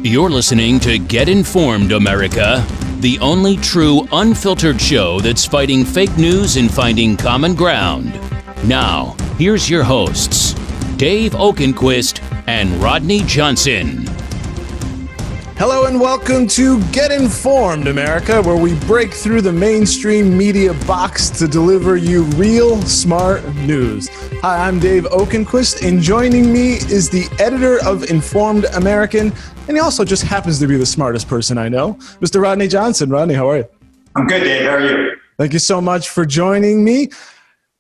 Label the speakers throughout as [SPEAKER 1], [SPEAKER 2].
[SPEAKER 1] You're listening to Get Informed, America, the only true unfiltered show that's fighting fake news and finding common ground. Now, here's your hosts, Dave Oakenquist and Rodney Johnson.
[SPEAKER 2] Hello and welcome to Get Informed, America, where we break through the mainstream media box to deliver you real smart news. Hi, I'm Dave Oakenquist, and joining me is the editor of Informed American, and he also just happens to be the smartest person I know, Mr. Rodney Johnson. Rodney, how are you?
[SPEAKER 3] I'm good, Dave. How are you?
[SPEAKER 2] Thank you so much for joining me.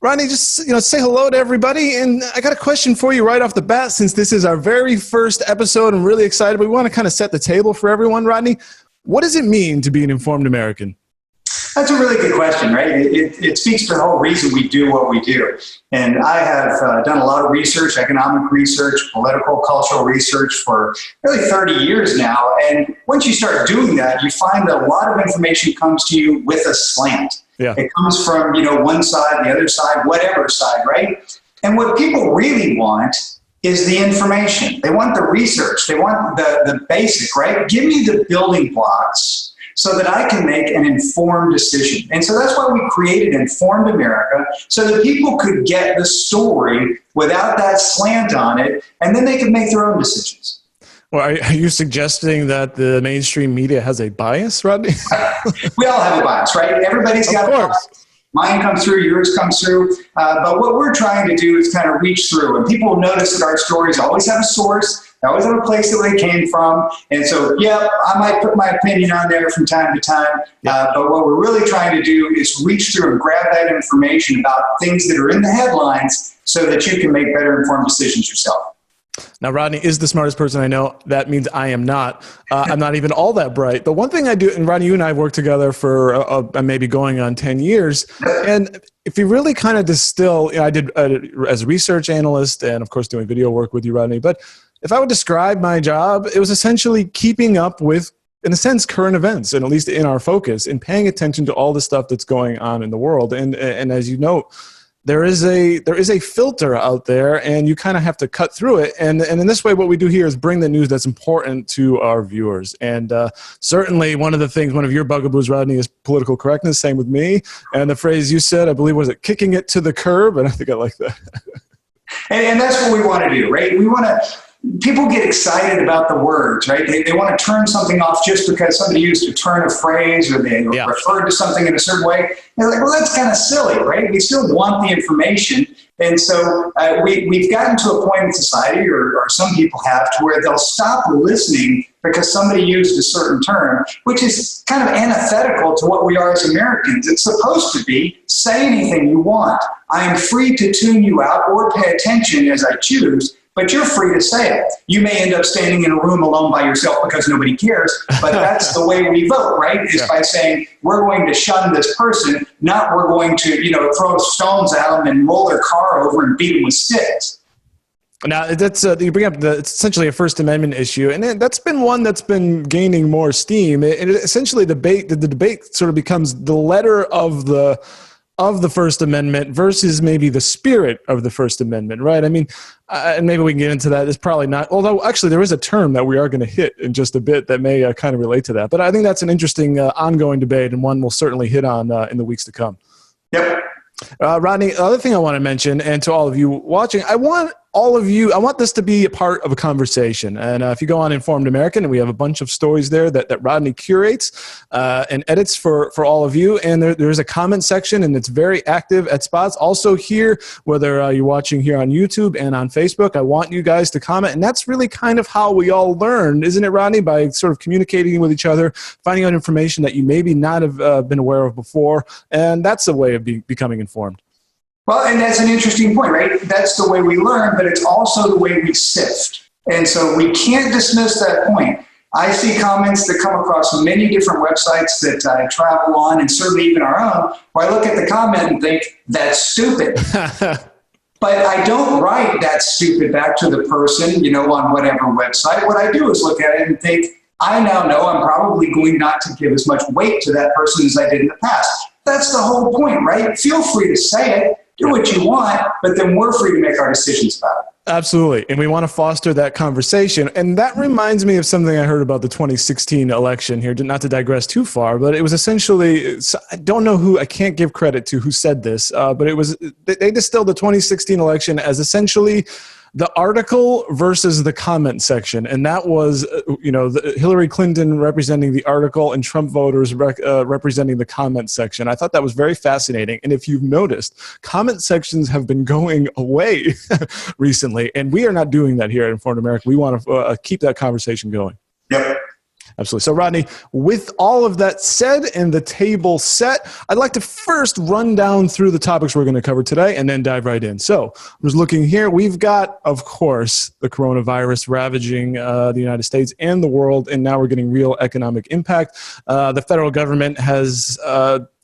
[SPEAKER 2] Rodney, just say hello to everybody, and I got a question for you right off the bat. Since this is our very first episode, I'm really excited. We want to kind of set the table for everyone. Rodney, what does it mean to be an informed American?
[SPEAKER 3] That's a really good question, right? It speaks to the whole reason we do what we do. And I have done a lot of research, economic research, political, cultural research for really 30 years now. And once you start doing that, you find that a lot of information comes to you with a slant. Yeah. It comes from, one side, the other side, whatever side, right? And what people really want is the information. They want the research. They want the basic, right? Give me the building blocks so that I can make an informed decision. And so that's why we created Informed America, so that people could get the story without that slant on it, and then they could make their own decisions.
[SPEAKER 2] Well, are you suggesting that the mainstream media has a bias, Rodney?
[SPEAKER 3] We all have a bias, right? Everybody's got a bias. Mine comes through, yours comes through. But what we're trying to do is kind of reach through. And people will notice that our stories always have a source. They always have a place that they came from. And so, I might put my opinion on there from time to time. But what we're really trying to do is reach through and grab that information about things that are in the headlines so that you can make better informed decisions yourself.
[SPEAKER 2] Now, Rodney is the smartest person I know. That means I am not. I'm not even all that bright. But one thing I do, and Rodney, you and I have worked together for maybe going on 10 years. And if you really kind of distill, I did as a research analyst and, of course, doing video work with you, Rodney. But if I would describe my job, it was essentially keeping up with, in a sense, current events, and at least in our focus, and paying attention to all the stuff that's going on in the world. And as you know, there is a filter out there, and you kind of have to cut through it. And in this way, what we do here is bring the news that's important to our viewers. And certainly one of your bugaboos, Rodney, is political correctness. Same with me. And the phrase you said, I believe, was it kicking it to the curb? And I think I like that.
[SPEAKER 3] And that's what we want to do, right? People get excited about the words, right? They want to turn something off just because somebody used a turn of phrase or they referred to something in a certain way. They're like, well, that's kind of silly, right? We still want the information. And so we've gotten to a point in society, or some people have, to where they'll stop listening because somebody used a certain term, which is kind of antithetical to what we are as Americans. It's supposed to be, say anything you want. I am free to tune you out or pay attention as I choose, but you're free to say it. You may end up standing in a room alone by yourself because nobody cares, but that's the way we vote, right? Is by saying, we're going to shun this person, not we're going to, throw stones at them and roll their car over and beat them with sticks.
[SPEAKER 2] Now, that's you bring up it's essentially a First Amendment issue, and that's been one that's been gaining more steam. It essentially, the debate sort of becomes the letter of the First Amendment versus maybe the spirit of the First Amendment, right? I mean, and maybe we can get into that. It's probably not, although actually there is a term that we are going to hit in just a bit that may kind of relate to that. But I think that's an interesting ongoing debate, and one we'll certainly hit on in the weeks to come.
[SPEAKER 3] Yep.
[SPEAKER 2] Rodney, the other thing I want to mention, and to all of you watching, I want this to be a part of a conversation. And if you go on Informed American, and we have a bunch of stories there that Rodney curates and edits for all of you. And there's a comment section, and it's very active at spots. Also here, whether you're watching here on YouTube and on Facebook, I want you guys to comment. And that's really kind of how we all learn, isn't it, Rodney? By sort of communicating with each other, finding out information that you maybe not have been aware of before. And that's a way of becoming informed.
[SPEAKER 3] Well, and that's an interesting point, right? That's the way we learn, but it's also the way we sift. And so we can't dismiss that point. I see comments that come across many different websites that I travel on, and certainly even our own, where I look at the comment and think, that's stupid. But I don't write that stupid back to the person, on whatever website. What I do is look at it and think, I now know I'm probably going not to give as much weight to that person as I did in the past. That's the whole point, right? Feel free to say it. Do what you want, but then we're free to make our decisions about it.
[SPEAKER 2] Absolutely. And we want to foster that conversation. And that reminds me of something I heard about the 2016 election here, not to digress too far, but it was essentially, I don't know who, I can't give credit to who said this, but it was, they distilled the 2016 election as essentially the article versus the comment section. And that was, Hillary Clinton representing the article and Trump voters representing the comment section. I thought that was very fascinating. And if you've noticed, comment sections have been going away recently. And we are not doing that here at Informed America. We want to keep that conversation going.
[SPEAKER 3] Yep.
[SPEAKER 2] Absolutely. So, Rodney, with all of that said and the table set, I'd like to first run down through the topics we're going to cover today and then dive right in. So, I was looking here. We've got, of course, the coronavirus ravaging the United States and the world, and now we're getting real economic impact. The federal government has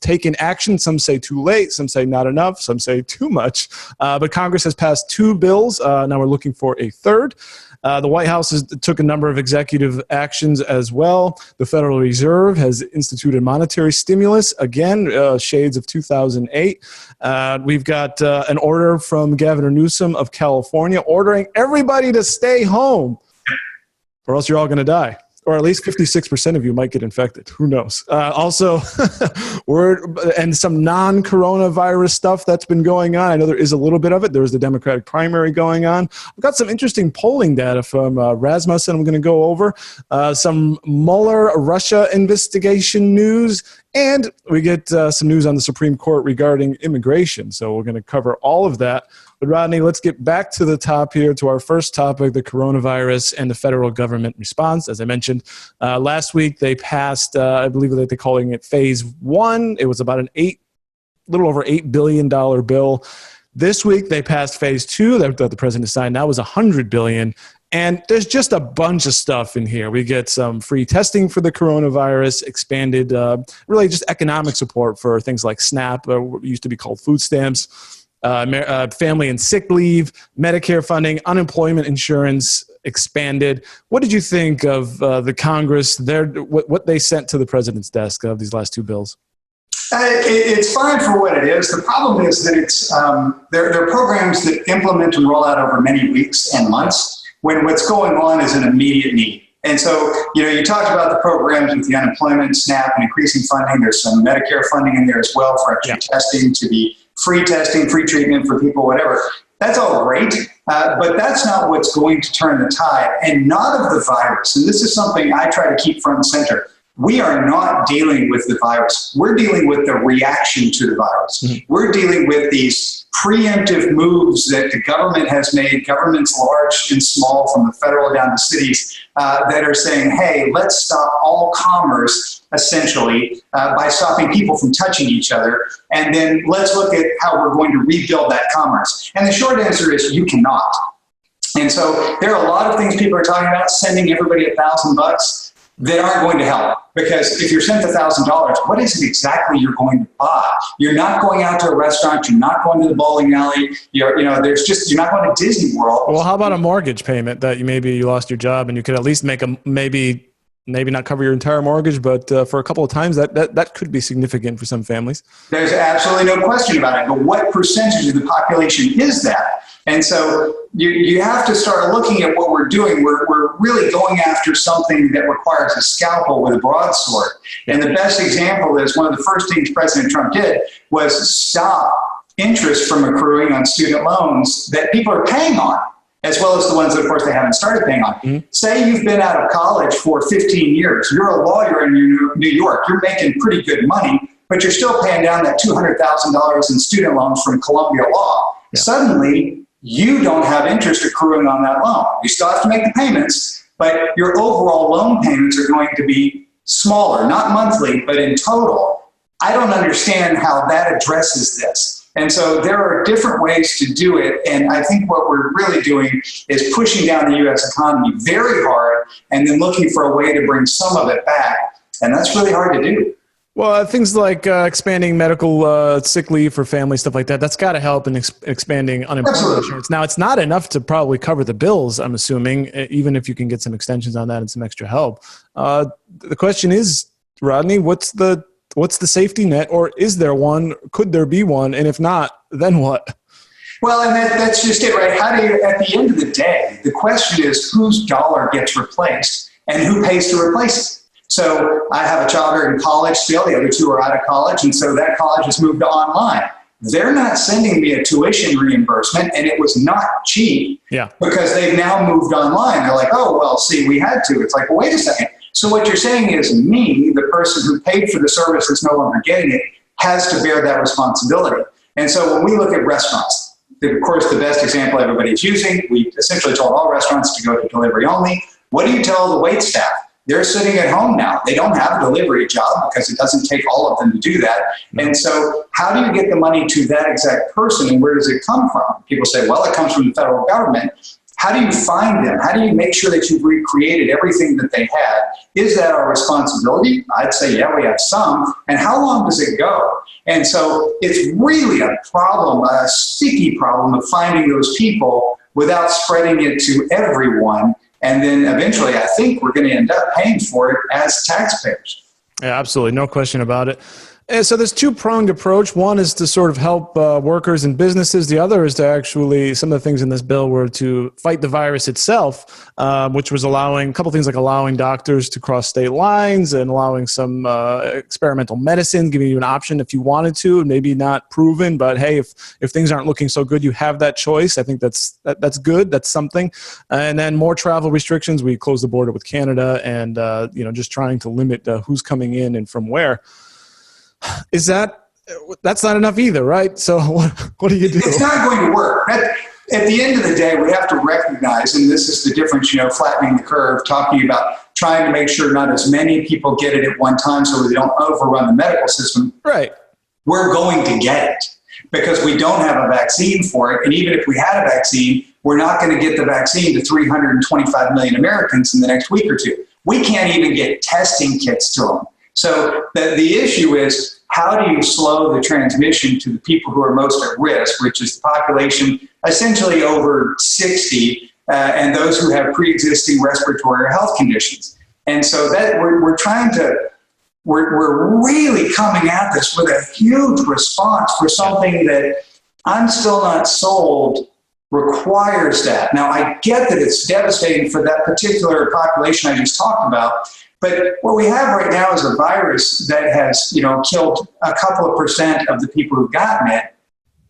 [SPEAKER 2] taken action. Some say too late, some say not enough, some say too much. But Congress has passed 2 bills. Now we're looking for a third. The White House took a number of executive actions as well. The Federal Reserve has instituted monetary stimulus, again, shades of 2008. We've got an order from Governor Newsom of California ordering everybody to stay home or else you're all going to die. Or at least 56% of you might get infected. Who knows? Also, and some non-coronavirus stuff that's been going on. I know there is a little bit of it. There was the Democratic primary going on. I've got some interesting polling data from Rasmussen I'm going to go over. Some Mueller Russia investigation news. And we get some news on the Supreme Court regarding immigration. So we're going to cover all of that. But Rodney, let's get back to the top here, to our first topic, the coronavirus and the federal government response. As I mentioned, last week they passed, I believe that they're calling it phase 1. It was about little over $8 billion bill. This week they passed phase 2 that the president signed. That was $100 billion. And there's just a bunch of stuff in here. We get some free testing for the coronavirus, expanded, really just economic support for things like SNAP, what used to be called food stamps, family and sick leave, Medicare funding, unemployment insurance expanded. What did you think of the Congress, what they sent to the president's desk of these last 2 bills?
[SPEAKER 3] It's fine for what it is. The problem is that it's there are programs that implement and roll out over many weeks and months, when what's going on is an immediate need. And so, you talked about the programs with the unemployment, SNAP, and increasing funding. There's some Medicare funding in there as well for extra testing, to be free testing, free treatment for people, whatever. That's all great, but that's not what's going to turn the tide, and not of the virus. And this is something I try to keep front and center. We are not dealing with the virus. We're dealing with the reaction to the virus. Mm-hmm. We're dealing with these preemptive moves that the government has made, governments large and small, from the federal down to cities, that are saying, hey, let's stop all commerce, essentially, by stopping people from touching each other. And then let's look at how we're going to rebuild that commerce. And the short answer is you cannot. And so there are a lot of things people are talking about, sending everybody $1,000 that aren't going to help. Because if you're sent $1,000, what is it exactly you're going to buy? You're not going out to a restaurant. You're not going to the bowling alley. You're not going to Disney World.
[SPEAKER 2] Well, how about a mortgage payment that you lost your job and you could at least make maybe not cover your entire mortgage, but for a couple of times that could be significant for some families.
[SPEAKER 3] There's absolutely no question about it. But what percentage of the population is that? And so you have to start looking at what we're doing. We're really going after something that requires a scalpel with a broadsword. And the best example is one of the first things President Trump did was stop interest from accruing on student loans that people are paying on, as well as the ones that, of course, they haven't started paying on. Mm-hmm. Say you've been out of college for 15 years. You're a lawyer in New York. You're making pretty good money, but you're still paying down that $200,000 in student loans from Columbia Law. Yeah. Suddenly, you don't have interest accruing on that loan. You still have to make the payments, but your overall loan payments are going to be smaller, not monthly, but in total. I don't understand how that addresses this. And so there are different ways to do it. And I think what we're really doing is pushing down the U.S. economy very hard and then looking for a way to bring some of it back. And that's really hard to do.
[SPEAKER 2] Well, things like expanding medical sick leave for families, stuff like that, that's got to help in expanding unemployment insurance. Now, it's not enough to probably cover the bills, I'm assuming, even if you can get some extensions on that and some extra help. The question is, Rodney, what's the safety net, or is there one? Could there be one? And if not, then what?
[SPEAKER 3] Well, and that's just it, right? How do you, at the end of the day, the question is whose dollar gets replaced and who pays to replace it? So I have a child here in college still, the other two are out of college, and so that college has moved to online. They're not sending me a tuition reimbursement, and it was not cheap because they've now moved online. They're like, oh, well, see, we had to. It's like, well, wait a second. So what you're saying is me, the person who paid for the service that's no longer getting it, has to bear that responsibility. And so when we look at restaurants, of course, the best example everybody's using, we essentially told all restaurants to go to delivery only. What do you tell the wait staff? They're sitting at home now. They don't have a delivery job because it doesn't take all of them to do that. And so how do you get the money to that exact person, and where does it come from? People say, well, it comes from the federal government. How do you find them? How do you make sure that you've recreated everything that they had? Is that our responsibility? I'd say, yeah, we have some. And how long does it go? And so it's really a problem, a sticky problem of finding those people without spreading it to everyone. And then eventually, I think we're going to end up paying for it as taxpayers.
[SPEAKER 2] Yeah, absolutely. No question about it. And so this two-pronged approach. One is to sort of help workers and businesses. The other is to actually, some of the things in this bill were to fight the virus itself, which was allowing a couple things like allowing doctors to cross state lines and allowing some experimental medicine, giving you an option if you wanted to, maybe not proven, but hey, if things aren't looking so good, you have that choice. I think that's good. That's something. And then more travel restrictions. We closed the border with Canada and, just trying to limit who's coming in and from where. That's not enough either, right? So what do you do?
[SPEAKER 3] It's not going to work. At the end of the day, we have to recognize, and this is the difference, flattening the curve, talking about trying to make sure not as many people get it at one time so we don't overrun the medical system.
[SPEAKER 2] Right.
[SPEAKER 3] We're going to get it because we don't have a vaccine for it. And even if we had a vaccine, we're not going to get the vaccine to 325 million Americans in the next week or two. We can't even get testing kits to them. So the issue is, how do you slow the transmission to the people who are most at risk, which is the population essentially over 60 and those who have pre-existing respiratory or health conditions? And so that we're really coming at this with a huge response for something that I'm still not sold requires that. Now, I get that it's devastating for that particular population I just talked about. But what we have right now is a virus that has, killed a couple of % of the people who've gotten it.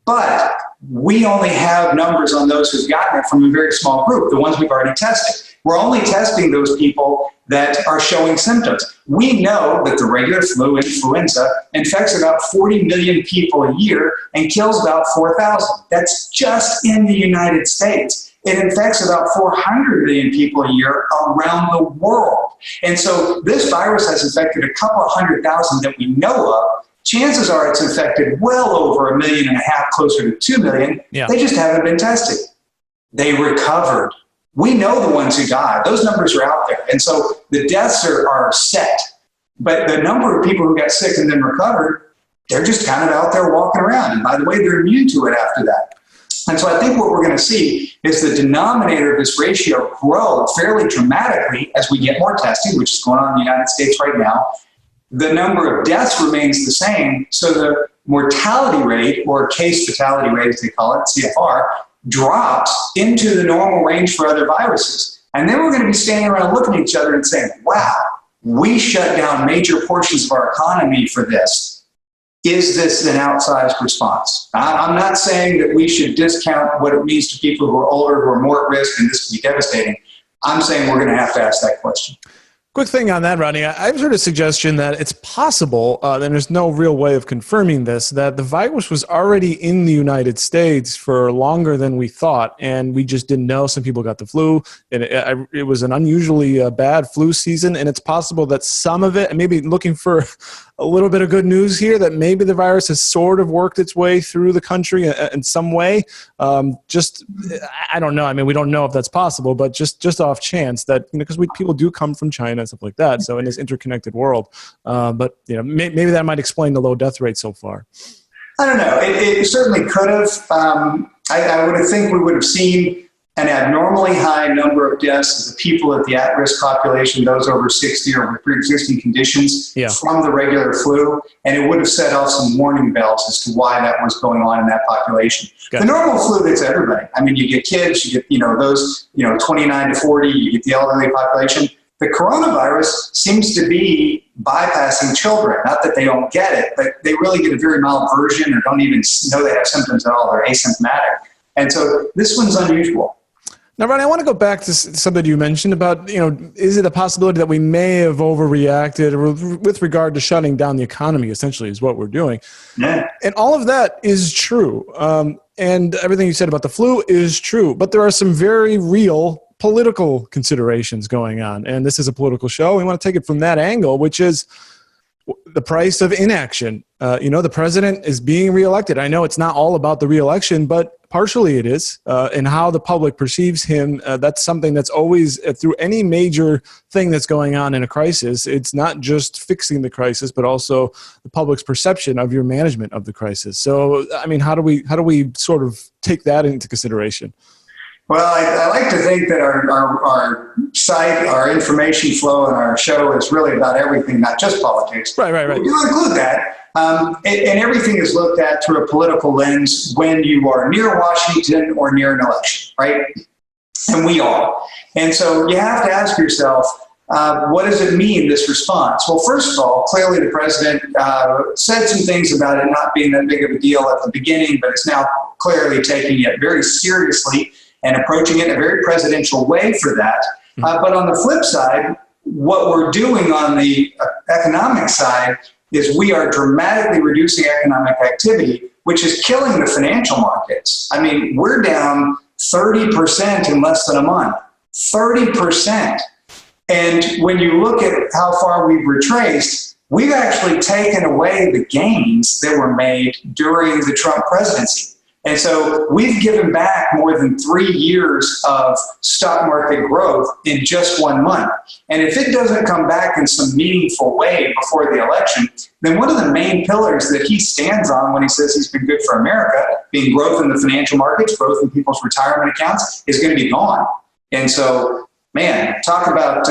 [SPEAKER 3] But we only have numbers on those who've gotten it from a very small group, the ones we've already tested. We're only testing those people that are showing symptoms. We know that the regular flu, influenza, infects about 40 million people a year and kills about 4,000. That's just in the United States. It infects about 400 million people a year around the world. And so this virus has infected a couple of 100,000 that we know of. Chances are it's infected well over 1.5 million, closer to 2 million. Yeah. They just haven't been tested. They recovered. We know the ones who died. Those numbers are out there. And so the deaths are set. But the number of people who got sick and then recovered, they're just kind of out there walking around. And by the way, they're immune to it after that. And so I think what we're going to see is the denominator of this ratio grow fairly dramatically as we get more testing, which is going on in the United States right now. The number of deaths remains the same. So the mortality rate, or case fatality rate, as they call it, CFR, drops into the normal range for other viruses. And then we're going to be standing around looking at each other and saying, wow, we shut down major portions of our economy for this. Is this an outsized response? I'm not saying that we should discount what it means to people who are older, who are more at risk, and this can be devastating. I'm saying we're going to have to ask that question.
[SPEAKER 2] Quick thing on that, Rodney. I've heard a suggestion that it's possible, and there's no real way of confirming this, that the virus was already in the United States for longer than we thought, and we just didn't know. Some people got the flu, and it was an unusually bad flu season, and it's possible that some of it, and maybe looking for a little bit of good news here, that maybe the virus has sort of worked its way through the country in some way. I don't know. I mean, we don't know if that's possible, but just off chance that, because people do come from China and stuff like that. So in this interconnected world, but maybe that might explain the low death rate so far.
[SPEAKER 3] I don't know. It certainly could have. I would think we would have seen an abnormally high number of deaths of the people at the at-risk population, those over 60 or with pre-existing conditions from the regular flu, and it would have set off some warning bells as to why that was going on in that population. The normal flu hits everybody. I mean, you get kids, you get those 29 to 40, you get the elderly population. The coronavirus seems to be bypassing children. Not that they don't get it, but they really get a very mild version or don't even know they have symptoms at all. They're asymptomatic. And so this one's unusual.
[SPEAKER 2] Now, Ronnie, I want to go back to something you mentioned about, is it a possibility that we may have overreacted with regard to shutting down the economy, essentially, is what we're doing.
[SPEAKER 3] Yeah.
[SPEAKER 2] And all of that is true. And everything you said about the flu is true. But there are some very real political considerations going on. And this is a political show. We want to take it from that angle, which is the price of inaction. The president is being reelected. I know it's not all about the reelection, but partially it is. And how the public perceives him, that's something that's always, through any major thing that's going on in a crisis, it's not just fixing the crisis, but also the public's perception of your management of the crisis. So, I mean, how do we sort of take that into consideration?
[SPEAKER 3] Well, I like to think that our site, our information flow, and our show is really about everything, not just politics.
[SPEAKER 2] Right.
[SPEAKER 3] We do include that. And everything is looked at through a political lens when you are near Washington or near an election, right? And we are. And so you have to ask yourself, what does it mean, this response? Well, first of all, clearly the president said some things about it not being that big of a deal at the beginning, but is now clearly taking it very seriously and approaching it in a very presidential way for that. But on the flip side, what we're doing on the economic side is we are dramatically reducing economic activity, which is killing the financial markets. I mean, we're down 30% in less than a month. 30%. And when you look at how far we've retraced, we've actually taken away the gains that were made during the Trump presidency. And so we've given back more than 3 years of stock market growth in just 1 month. And if it doesn't come back in some meaningful way before the election, then one of the main pillars that he stands on when he says he's been good for America, being growth in the financial markets, growth in people's retirement accounts, is going to be gone. And so, man, talk about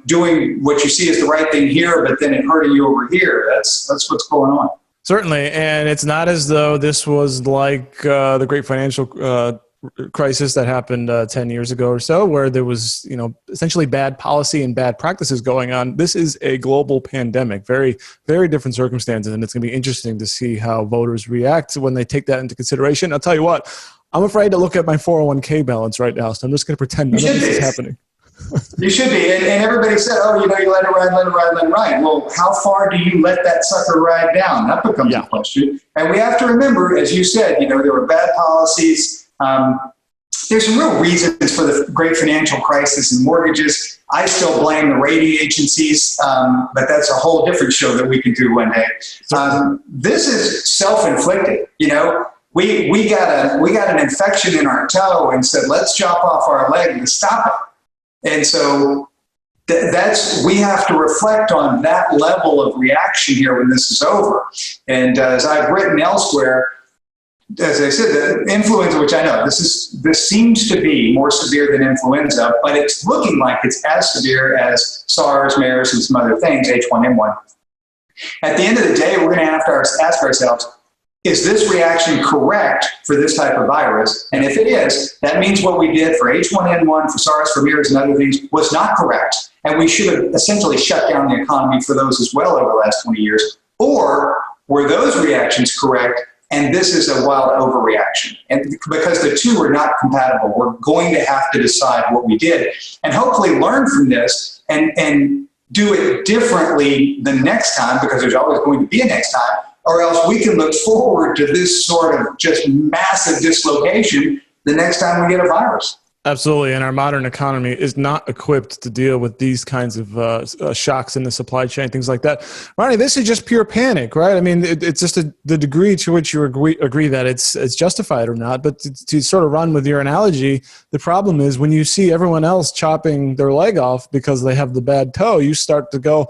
[SPEAKER 3] doing what you see as the right thing here, but then it hurting you over here. That's what's going on.
[SPEAKER 2] Certainly, and it's not as though this was like the great financial crisis that happened 10 years ago or so, where there was, essentially bad policy and bad practices going on. This is a global pandemic, very, very different circumstances, and it's going to be interesting to see how voters react when they take that into consideration. I'll tell you what, I'm afraid to look at my 401k balance right now, so I'm just going to pretend none of this is happening.
[SPEAKER 3] You should be. And everybody said, you let it ride. Well, how far do you let that sucker ride down? That becomes a question. And we have to remember, as you said, there were bad policies. There's some real reasons for the great financial crisis and mortgages. I still blame the rating agencies, but that's a whole different show that we can do one day. This is self-inflicted. We got an infection in our toe and said, let's chop off our leg to stop it. And so we have to reflect on that level of reaction here when this is over. And as I've written elsewhere, as I said, the influenza, which I know this seems to be more severe than influenza, but it's looking like it's as severe as SARS, MERS, and some other things, H1N1. At the end of the day, we're going to have to ask ourselves, is this reaction correct for this type of virus? And if it is, that means what we did for H1N1, for SARS, for MERS, and other things was not correct. And we should have essentially shut down the economy for those as well over the last 20 years. Or were those reactions correct? And this is a wild overreaction. And because the two are not compatible, we're going to have to decide what we did and hopefully learn from this and do it differently the next time, because there's always going to be a next time. Or else we can look forward to this sort of just massive dislocation the next time we get a virus.
[SPEAKER 2] Absolutely. And our modern economy is not equipped to deal with these kinds of shocks in the supply chain, things like that. Ronnie, this is just pure panic, right? I mean, it's just the degree to which you agree that it's justified or not. But to sort of run with your analogy, the problem is when you see everyone else chopping their leg off because they have the bad toe, you start to go,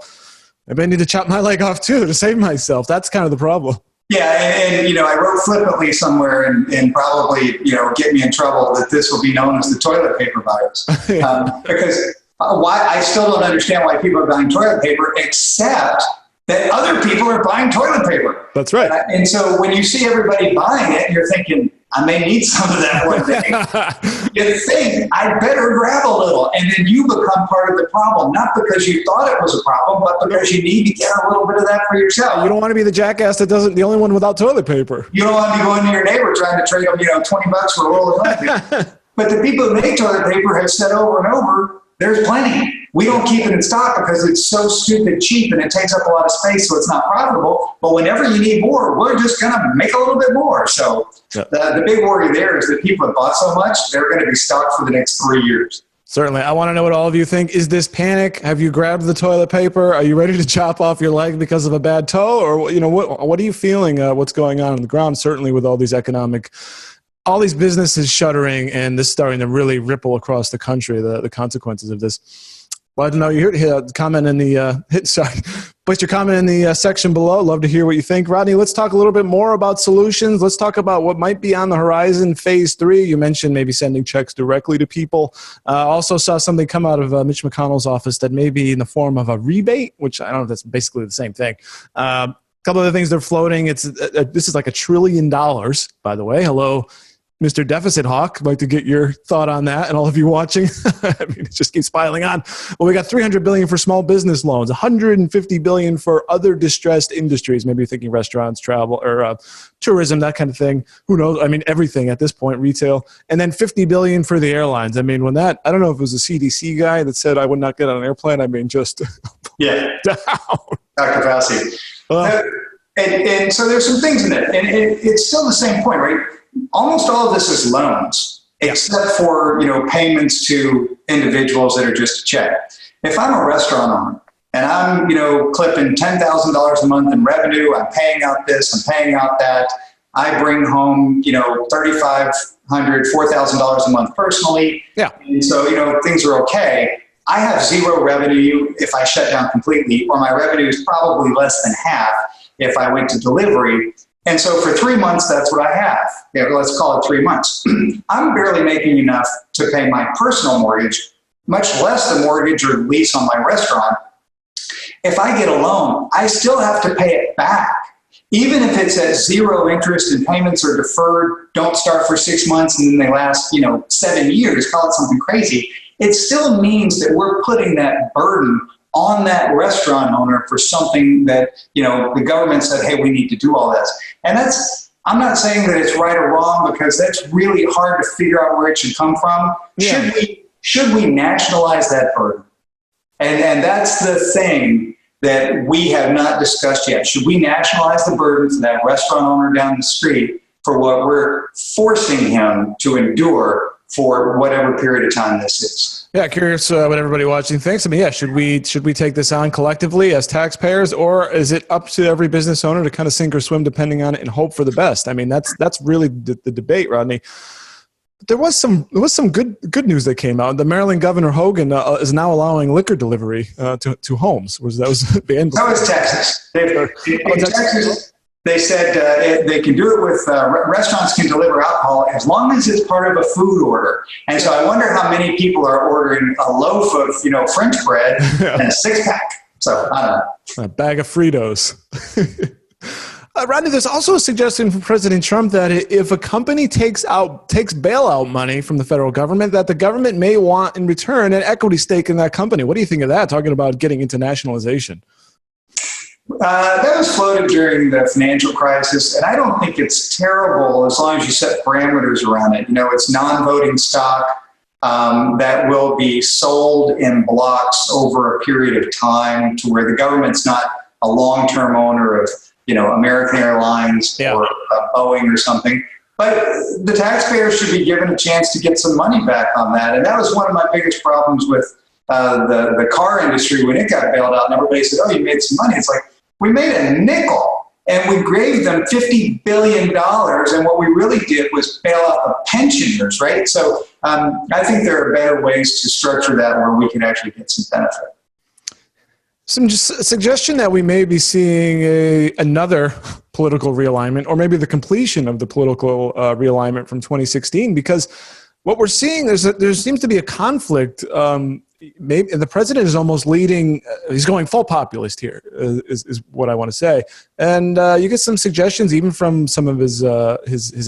[SPEAKER 2] maybe I need to chop my leg off too to save myself. That's kind of the problem.
[SPEAKER 3] Yeah, and I wrote flippantly somewhere and probably, get me in trouble that this will be known as the toilet paper virus. Because why I still don't understand why people are buying toilet paper, except that other people are buying toilet paper.
[SPEAKER 2] That's right.
[SPEAKER 3] And so when you see everybody buying it, you're thinking, I may need some of that one day. You think, I better grab a little. And then you become part of the problem, not because you thought it was a problem, but because you need to get a little bit of that for yourself.
[SPEAKER 2] You don't want to be the jackass the only one without toilet paper.
[SPEAKER 3] You don't want to be going to your neighbor trying to trade them, $20 for a roll of toilet paper. But the people who make toilet paper have said over and over, there's plenty. We don't keep it in stock because it's so stupid cheap and it takes up a lot of space, so it's not profitable. But whenever you need more, we're just going to make a little bit more. So the big worry there is that people have bought so much, they're going to be stocked for the next 3 years.
[SPEAKER 2] Certainly. I want to know what all of you think. Is this panic? Have you grabbed the toilet paper? Are you ready to chop off your leg because of a bad toe? Or, what are you feeling? What's going on the ground? Certainly with all these businesses shuttering and this starting to really ripple across the country, the consequences of this. Well, I don't know. You hit comment in the place your comment in the section below. Love to hear what you think, Rodney. Let's talk a little bit more about solutions. Let's talk about what might be on the horizon. Phase 3. You mentioned maybe sending checks directly to people. Also saw something come out of Mitch McConnell's office that may be in the form of a rebate, which I don't know if that's basically the same thing. A couple of the things they're floating. This is like $1 trillion, by the way. Hello, Mr. Deficit Hawk. I'd like to get your thought on that, and all of you watching. I mean, it just keeps piling on. Well, we got $300 billion for small business loans, $150 billion for other distressed industries. Maybe you're thinking restaurants, travel, or tourism, that kind of thing. Who knows? I mean, everything at this point, retail, and then $50 billion for the airlines. I mean, I don't know if it was a CDC guy that said I would not get on an airplane. I mean, just
[SPEAKER 3] down. Dr. Fauci.
[SPEAKER 2] Well,
[SPEAKER 3] and so there's some things in it, and it's still the same point, right? Almost all of this is loans, except for, payments to individuals that are just a check. If I'm a restaurant owner and I'm, clipping $10,000 a month in revenue, I'm paying out this, I'm paying out that, I bring home, $3,500, $4,000 a month personally.
[SPEAKER 2] Yeah.
[SPEAKER 3] And so, things are okay. I have zero revenue if I shut down completely, or my revenue is probably less than half if I went to delivery. And so for 3 months, that's what I have. Let's call it 3 months. I'm barely making enough to pay my personal mortgage, much less the mortgage or lease on my restaurant. If I get a loan, I still have to pay it back. Even if it's at zero interest and payments are deferred, don't start for 6 months and then they last, 7 years, call it something crazy. It still means that we're putting that burden on that restaurant owner for something that, the government said, hey, we need to do all this. And I'm not saying that it's right or wrong, because that's really hard to figure out where it should come from. Yeah. Should we nationalize that burden? And that's the thing that we have not discussed yet. Should we nationalize the burden for that restaurant owner down the street for what we're forcing him to endure for whatever period of time this is?
[SPEAKER 2] Yeah, curious what everybody watching thinks. I mean, should we take this on collectively as taxpayers, or is it up to every business owner to kind of sink or swim depending on it and hope for the best? I mean, that's really the debate, Rodney. There was some good news that came out. The Maryland Governor Hogan is now allowing liquor delivery to homes. That was banned?
[SPEAKER 3] That was Texas. In Texas, they said they can do it with restaurants can deliver alcohol as long as it's part of a food order. And so I wonder how many people are ordering a loaf of French bread and a 6-pack. So I don't know.
[SPEAKER 2] A bag of Fritos. Rodney, there's also a suggestion from President Trump that if a company takes bailout money from the federal government, that the government may want in return an equity stake in that company. What do you think of that? Talking about getting into nationalization.
[SPEAKER 3] That was floated during the financial crisis, and I don't think it's terrible as long as you set parameters around it. It's non-voting stock that will be sold in blocks over a period of time, to where the government's not a long-term owner of, American Airlines or Boeing or something. But the taxpayers should be given a chance to get some money back on that. And that was one of my biggest problems with the car industry when it got bailed out, and everybody said, oh, you made some money. It's like, we made a nickel and we gave them $50 billion. And what we really did was bail out the pensioners, right? So I think there are better ways to structure that where we can actually get some benefit.
[SPEAKER 2] some suggestion that we may be seeing another political realignment, or maybe the completion of the political realignment from 2016, because what we're seeing is that there seems to be a conflict. Maybe the president is almost leading. He's going full populist here, is what I want to say. And you get some suggestions even from some of his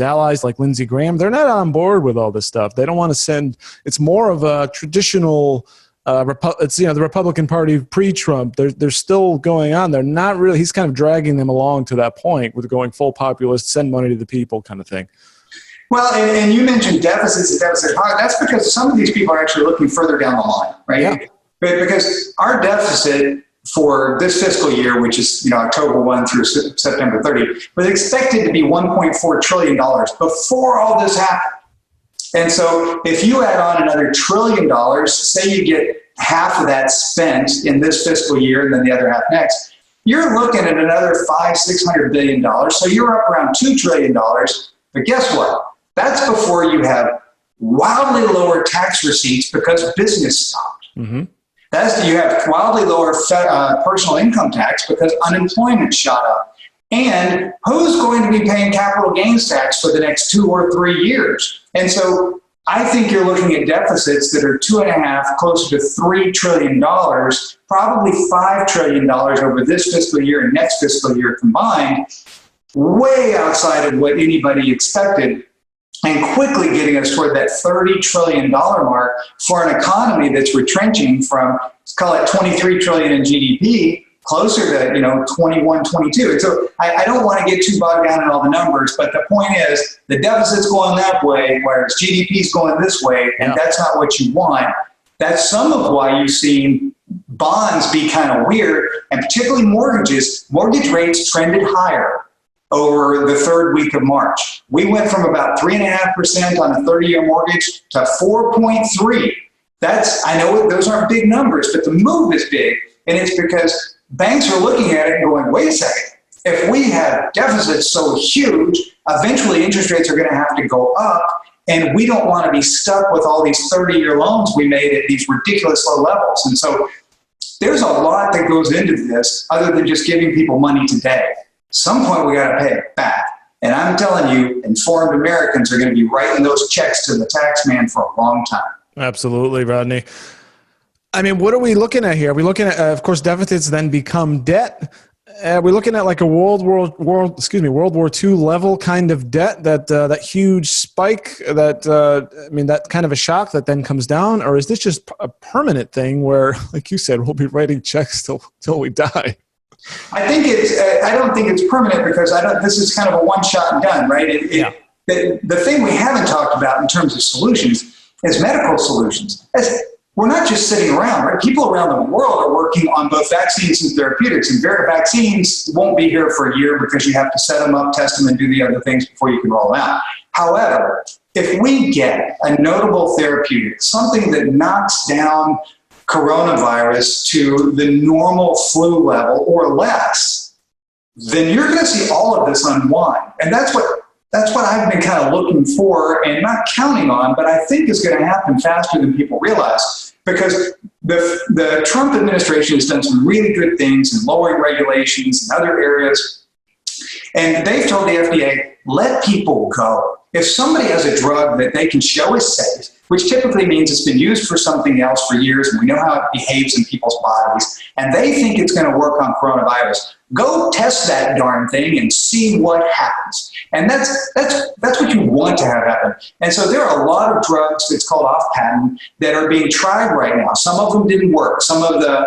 [SPEAKER 2] allies, like Lindsey Graham. They're not on board with all this stuff. They don't want to send. It's more of a traditional. It's the Republican Party pre-Trump. They're still going on. They're not really. He's kind of dragging them along to that point with going full populist, send money to the people kind of thing.
[SPEAKER 3] Well, and you mentioned deficits and deficit high. That's because some of these people are actually looking further down the line, right?
[SPEAKER 2] Yeah.
[SPEAKER 3] But because our deficit for this fiscal year, which is October 1 through September 30, was expected to be $1.4 trillion before all this happened. And so if you add on another $1 trillion, say you get half of that spent in this fiscal year and then the other half next, you're looking at another $500-600 billion. So you're up around $2 trillion. But guess what? That's before you have wildly lower tax receipts because business stopped. Mm-hmm. You have wildly lower personal income tax because unemployment shot up. And who's going to be paying capital gains tax for the next 2 or 3 years? And so I think you're looking at deficits that are 2.5, closer to $3 trillion, probably $5 trillion over this fiscal year and next fiscal year combined, way outside of what anybody expected, and quickly getting us toward that $30 trillion mark for an economy that's retrenching from, let's call it 23 trillion in GDP, closer to 21, 22. And so I don't want to get too bogged down in all the numbers, but the point is the deficit's going that way, whereas GDP's going this way, and that's not what you want. That's some of why you've seen bonds be kind of weird, and particularly mortgages. Mortgage rates trended higher over the third week of March. We went from about 3.5% on a 30-year mortgage to 4.3. I know those aren't big numbers, but the move is big, and it's because banks are looking at it and going, wait a second, if we have deficits so huge, eventually interest rates are going to have to go up, and we don't want to be stuck with all these 30-year loans we made at these ridiculous low levels. And so there's a lot that goes into this other than just giving people money today. Some point we got to pay it back. And I'm telling you, informed Americans are going to be writing those checks to the tax man for a long time. Absolutely,
[SPEAKER 2] Rodney. I mean, what are we looking at here? Are we looking at, of course, deficits then become debt? We're looking at like a World War II level kind of debt, that huge spike, that kind of a shock that then comes down, or is this just a permanent thing where, like you said, we'll be writing checks till we die?
[SPEAKER 3] I don't think it's permanent because this is kind of a one shot and done, right? The thing we haven't talked about in terms of solutions is medical solutions. We're not just sitting around, right? People around the world are working on both vaccines and therapeutics, and vaccines won't be here for a year because you have to set them up, test them, and do the other things before you can roll them out. However, if we get a notable therapeutic, something that knocks down coronavirus to the normal flu level or less, then you're going to see all of this unwind. And that's what I've been kind of looking for and not counting on, but I think is going to happen faster than people realize, because the Trump administration has done some really good things in lowering regulations in other areas. And they've told the FDA, let people go. If somebody has a drug that they can show is safe, which typically means it's been used for something else for years, and we know how it behaves in people's bodies, and they think it's going to work on coronavirus, go test that darn thing and see what happens. And that's what you want to have happen. And so there are a lot of drugs that's called off-patent that are being tried right now. Some of them didn't work. Some of the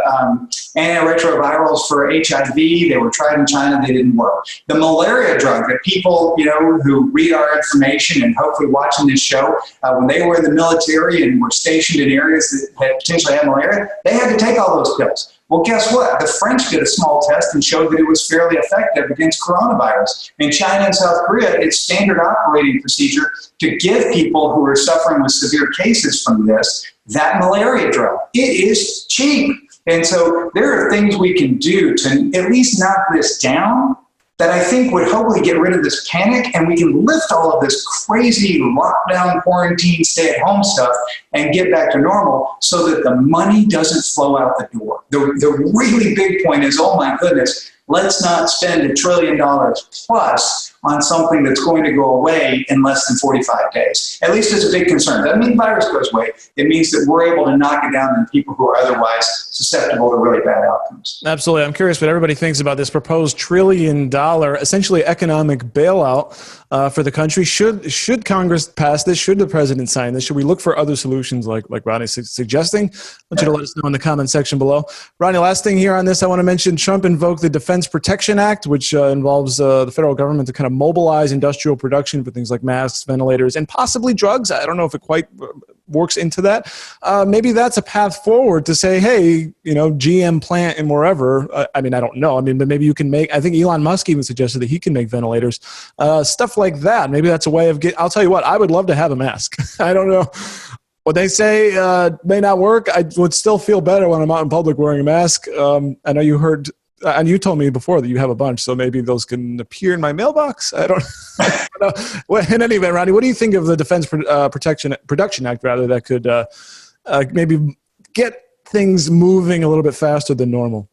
[SPEAKER 3] antiretrovirals for HIV, they were tried in China, they didn't work. The malaria drug that people, who read our information and hopefully watching this show, when they were in the military and were stationed in areas that potentially had malaria, they had to take all those pills. Well, guess what? The French did a small test and showed that it was fairly effective against coronavirus. In China and South Korea, it's standard operating procedure to give people who are suffering with severe cases from this that malaria drug. It is cheap. And so there are things we can do to at least knock this down that I think would hopefully get rid of this panic, and we can lift all of this crazy lockdown, quarantine, stay-at-home stuff and get back to normal so that the money doesn't flow out the door. The really big point is, oh my goodness, let's not spend $1 trillion plus on something that's going to go away in less than 45 days. At least it's a big concern. That doesn't mean the virus goes away. It means that we're able to knock it down on people who are otherwise susceptible to really bad outcomes.
[SPEAKER 2] Absolutely. I'm curious what everybody thinks about this proposed $1 trillion, essentially economic bailout for the country. Should Congress pass this? Should the president sign this? Should we look for other solutions like Rodney's suggesting? I want you to let us know in the comment section below. Rodney, last thing here on this, I want to mention Trump invoked the Defense Protection Act, which involves the federal government to kind of mobilize industrial production for things like masks, ventilators, and possibly drugs. I don't know if it quite works into that. Maybe that's a path forward to say, hey, GM plant and wherever. I don't know. But maybe you can make, I think Elon Musk even suggested that he can make ventilators, stuff like that. Maybe that's a way of I'll tell you what, I would love to have a mask. I don't know what they say may not work. I would still feel better when I'm out in public wearing a mask. I know you heard, and you told me before that you have a bunch, so maybe those can appear in my mailbox. I don't know. Well, in any event, Rodney, what do you think of the Defense Production Act, rather, that could maybe get things moving a little bit faster than normal?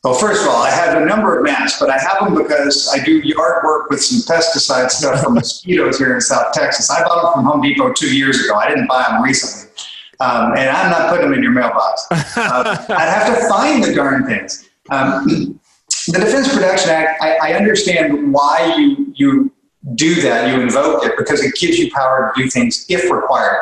[SPEAKER 3] Well, first of all, I have a number of masks, but I have them because I do yard work with some pesticide stuff for mosquitoes here in South Texas. I bought them from Home Depot 2 years ago. I didn't buy them recently. And I'm not putting them in your mailbox. I'd have to find the darn things. The Defense Production Act, I understand why you do that, you invoke it, because it gives you power to do things if required.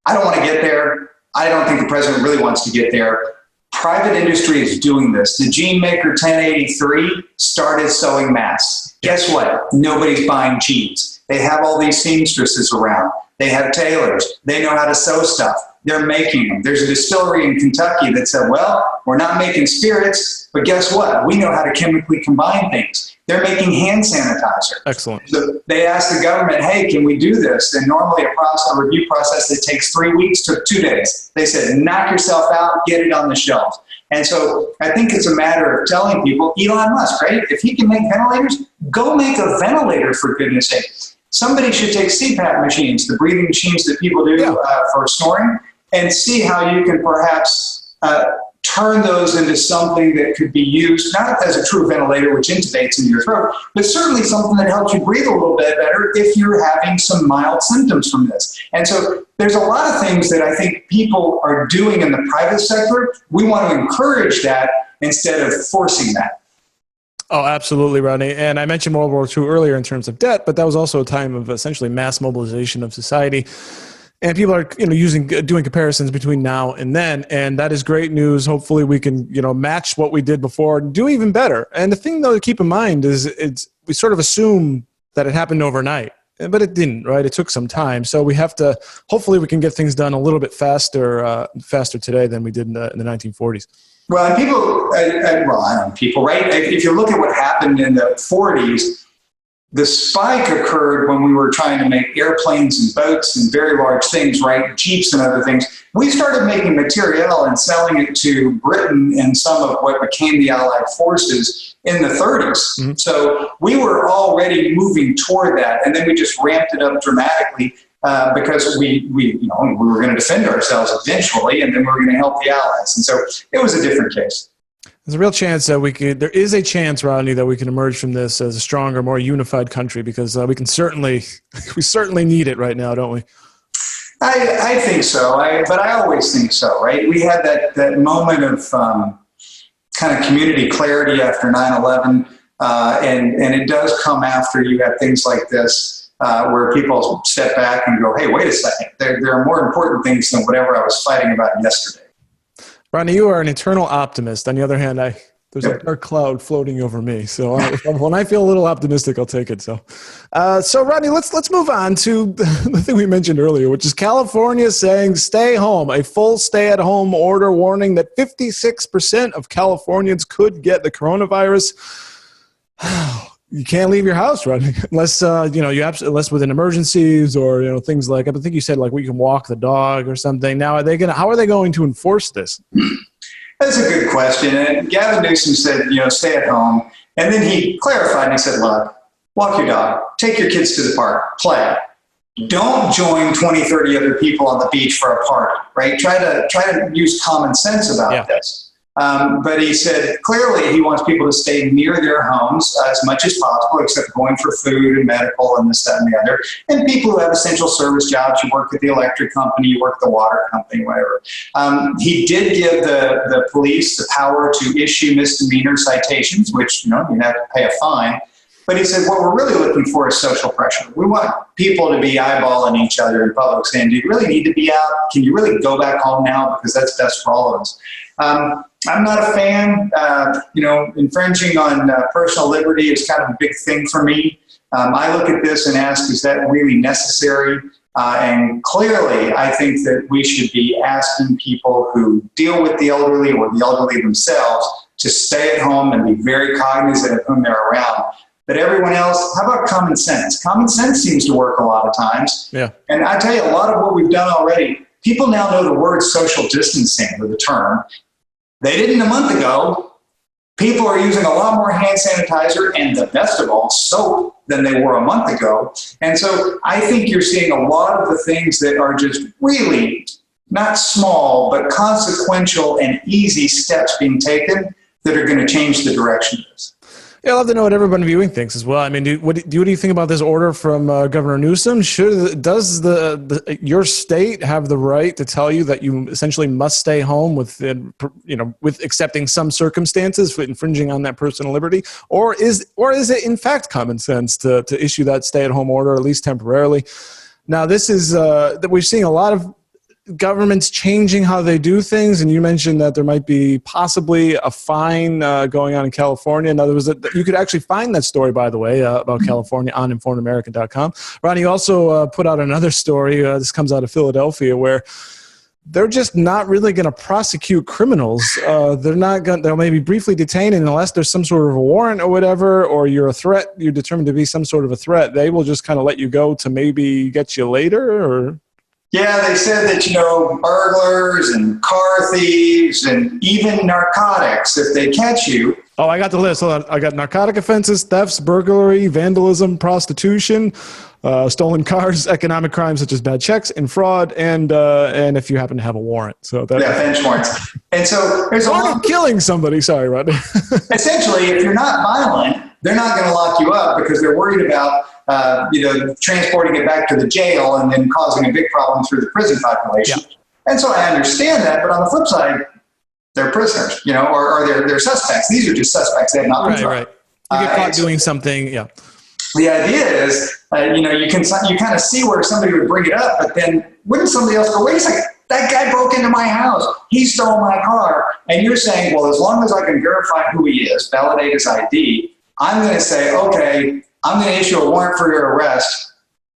[SPEAKER 3] I don't want to get there. I don't think the president really wants to get there. Private industry is doing this. The Jean Maker 1083 started sewing masks. Guess what? Nobody's buying jeans. They have all these seamstresses around. They have tailors. They know how to sew stuff. They're making them. There's a distillery in Kentucky that said, well, we're not making spirits, but guess what? We know how to chemically combine things. They're making hand sanitizer.
[SPEAKER 2] Excellent.
[SPEAKER 3] So they asked the government, hey, can we do this? And normally a review process that takes 3 weeks took 2 days. They said, knock yourself out, get it on the shelf. And so I think it's a matter of telling people, Elon Musk, right? If he can make ventilators, go make a ventilator, for goodness sake. Somebody should take CPAP machines, the breathing machines that people do for snoring, and see how you can perhaps turn those into something that could be used, not as a true ventilator, which intubates into your throat, but certainly something that helps you breathe a little bit better if you're having some mild symptoms from this. And so there's a lot of things that I think people are doing in the private sector. We want to encourage that instead of forcing that.
[SPEAKER 2] Oh, absolutely, Rodney. And I mentioned World War II earlier in terms of debt, but that was also a time of essentially mass mobilization of society. And people are, doing comparisons between now and then, and that is great news. Hopefully, we can, match what we did before and do even better. And the thing, though, to keep in mind is we sort of assume that it happened overnight, but it didn't, right? It took some time. So we have to. Hopefully, we can get things done a little bit faster today than we did in the 1940s.
[SPEAKER 3] Well, and people, right? If you look at what happened in the 40s. The spike occurred when we were trying to make airplanes and boats and very large things, right? Jeeps and other things. We started making materiel and selling it to Britain and some of what became the Allied forces in the 30s. Mm-hmm. So we were already moving toward that, and then we just ramped it up dramatically because we were going to defend ourselves eventually, and then we were going to help the Allies. And so it was a different case.
[SPEAKER 2] There's a real chance that there is a chance, Rodney, that we can emerge from this as a stronger, more unified country, because we certainly need it right now, don't we?
[SPEAKER 3] I think so. But I always think so, right? We had that moment of kind of community clarity after 9/11, and it does come after you have things like this, where people step back and go, hey, wait a second, there are more important things than whatever I was fighting about yesterday.
[SPEAKER 2] Rodney, you are an eternal optimist. On the other hand, there's a dark cloud floating over me. So when I feel a little optimistic, I'll take it. So Rodney, let's move on to the thing we mentioned earlier, which is California saying stay home, a full stay-at-home order warning that 56% of Californians could get the coronavirus. You can't leave your house, Rodney, unless unless within emergencies or things like. I think you said you can walk the dog or something. Now, how are they going to enforce this?
[SPEAKER 3] That's a good question. And Gavin Newsom said, stay at home. And then he clarified and he said, look, walk your dog, take your kids to the park, play. Don't join 20, 30 other people on the beach for a party, right? Try to use common sense about this. But he said, clearly he wants people to stay near their homes as much as possible, except going for food and medical and this, that, and the other. And people who have essential service jobs, you work at the electric company, you work at the water company, whatever. He did give the police the power to issue misdemeanor citations, which, you have to pay a fine. But he said, what we're really looking for is social pressure. We want people to be eyeballing each other in public, saying, do you really need to be out? Can you really go back home now? Because that's best for all of us. I'm not a fan. Infringing on personal liberty is kind of a big thing for me. I look at this and ask, is that really necessary? And clearly, I think that we should be asking people who deal with the elderly or the elderly themselves to stay at home and be very cognizant of whom they're around. But everyone else, how about common sense? Common sense seems to work a lot of times. Yeah. And I tell you, a lot of what we've done already, people now know the word social distancing or the term. They didn't a month ago. People are using a lot more hand sanitizer and, the best of all, soap than they were a month ago. And so I think you're seeing a lot of the things that are just really not small, but consequential and easy steps being taken that are going to change the direction of this.
[SPEAKER 2] Yeah, I'd love to know what everyone viewing thinks as well. I mean, what do you think about this order from Governor Newsom? Does your state have the right to tell you that you essentially must stay home with accepting some circumstances for infringing on that personal liberty, or is it in fact common sense to issue that stay-at-home order, at least temporarily? Now, this is that we're seeing a lot of governments changing how they do things, and you mentioned that there might be possibly a fine going on in California. Now, you could actually find that story, by the way, about California on informedamerican.com. Ronnie, you also put out another story. This comes out of Philadelphia, where they're just not really going to prosecute criminals. They'll maybe briefly detain, and unless there's some sort of a warrant or whatever, or you're determined to be some sort of a threat, they will just kind of let you go to maybe get you later, or...
[SPEAKER 3] Yeah, they said that, burglars and car thieves and even narcotics, if they catch you.
[SPEAKER 2] Oh, I got the list. Hold on. I got narcotic offenses, thefts, burglary, vandalism, prostitution, stolen cars, economic crimes such as bad checks and fraud, and if you happen to have a warrant. So
[SPEAKER 3] bench warrants. And so there's a lot of
[SPEAKER 2] killing somebody. Sorry, Rodney.
[SPEAKER 3] Essentially, if you're not violent, they're not going to lock you up because they're worried about transporting it back to the jail and then causing a big problem through the prison population. Yeah. And so I understand that, but on the flip side, they're prisoners, or they're suspects. These are just suspects. They have not been tried. Right.
[SPEAKER 2] You get caught doing something, yeah.
[SPEAKER 3] The idea is, you kind of see where somebody would bring it up, but then wouldn't somebody else go, wait a second, that guy broke into my house. He stole my car. And you're saying, well, as long as I can verify who he is, validate his ID, I'm going to say, okay, I'm going to issue a warrant for your arrest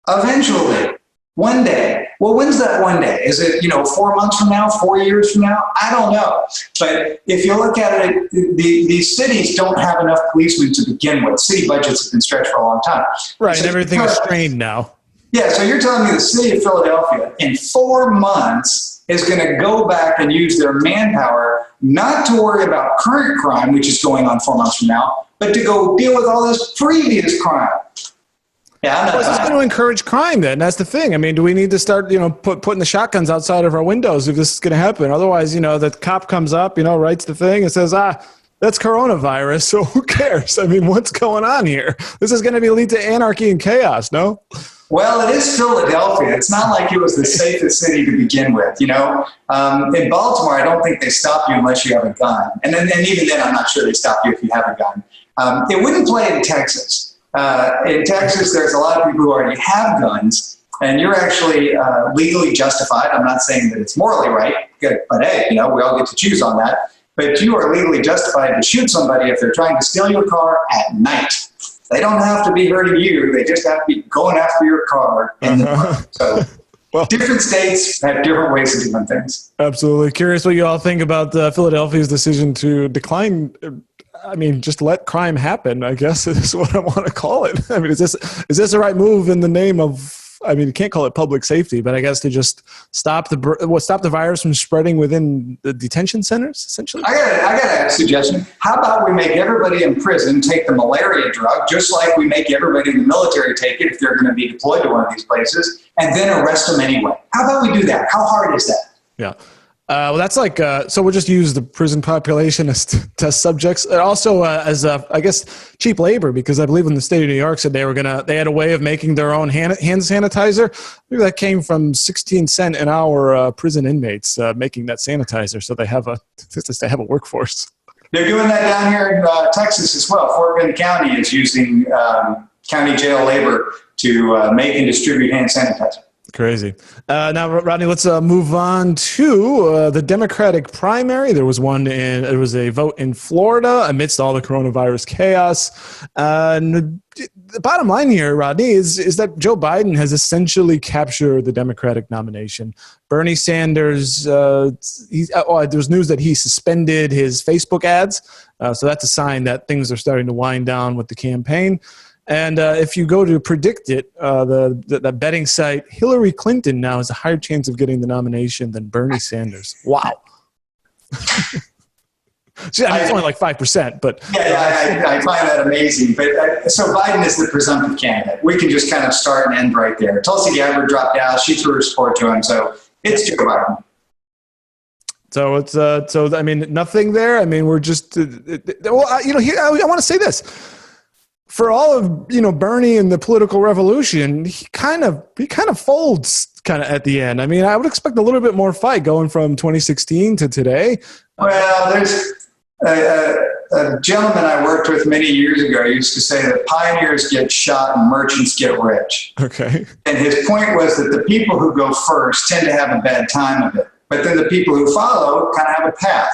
[SPEAKER 3] eventually, one day. Well, when's that one day? Is it, 4 months from now, 4 years from now? I don't know. But if you look at it, these cities don't have enough policemen to begin with. City budgets have been stretched for a long time.
[SPEAKER 2] Right, so everything is strained now.
[SPEAKER 3] Yeah, so you're telling me the city of Philadelphia in 4 months is going to go back and use their manpower not to worry about current crime, which is going on 4 months from now, but to go deal with all this previous crime. Yeah, I'm not.
[SPEAKER 2] Well, it's going to encourage crime then. That's the thing. I mean, do we need to start, putting the shotguns outside of our windows if this is going to happen? Otherwise, the cop comes up, writes the thing and says, that's coronavirus, so who cares? I mean, what's going on here? This is going to lead to anarchy and chaos, no?
[SPEAKER 3] Well, it is Philadelphia. It's not like it was the safest city to begin with, In Baltimore, I don't think they stop you unless you have a gun. And even then, I'm not sure they stop you if you have a gun. It wouldn't play in Texas. In Texas, there's a lot of people who already have guns, and you're actually legally justified. I'm not saying that it's morally right, but hey, we all get to choose on that. But you are legally justified to shoot somebody if they're trying to steal your car at night. They don't have to be hurting you. They just have to be going after your car in the park. So well, different states have different ways of doing things.
[SPEAKER 2] Absolutely. Curious what you all think about Philadelphia's decision to decline. I mean, just let crime happen, I guess is what I want to call it. I mean, is this the right move in the name of I mean, you can't call it public safety, but I guess to just stop the virus from spreading within the detention centers, essentially.
[SPEAKER 3] I got a suggestion. How about we make everybody in prison take the malaria drug, just like we make everybody in the military take it if they're going to be deployed to one of these places, and then arrest them anyway? How about we do that? How hard is that?
[SPEAKER 2] Yeah. Well, that's like, so we'll just use the prison population as test subjects. And also as, I guess, cheap labor, because I believe in the state of New York said they had a way of making their own hand sanitizer. Maybe that came from 16-cent an hour prison inmates making that sanitizer. So they have a workforce.
[SPEAKER 3] They're doing that down here in Texas as well. Fort Bend County is using county jail labor to make and distribute hand sanitizer.
[SPEAKER 2] Crazy. Now, Rodney, let's move on to the Democratic primary. There was a vote in Florida amidst all the coronavirus chaos. And the bottom line here, Rodney, is that Joe Biden has essentially captured the Democratic nomination. Bernie Sanders, there's news that he suspended his Facebook ads. So that's a sign that things are starting to wind down with the campaign. And if you go to predict it, the betting site, Hillary Clinton now has a higher chance of getting the nomination than Bernie Sanders. Wow. It's only like 5%, but
[SPEAKER 3] yeah, I find that amazing. But so Biden is the presumptive candidate. We can just kind of start and end right there. Tulsi Gabbard dropped out; she threw her support to him, so it's Joe Biden.
[SPEAKER 2] So it's I mean, nothing there. I mean, we're just I want to say this. For all of Bernie and the political revolution, he kind of folds at the end. I mean, I would expect a little bit more fight going from 2016 to today.
[SPEAKER 3] Well, there's a gentleman I worked with many years ago used to say that pioneers get shot and merchants get rich.
[SPEAKER 2] Okay.
[SPEAKER 3] And his point was that the people who go first tend to have a bad time of it, but then the people who follow kind of have a path.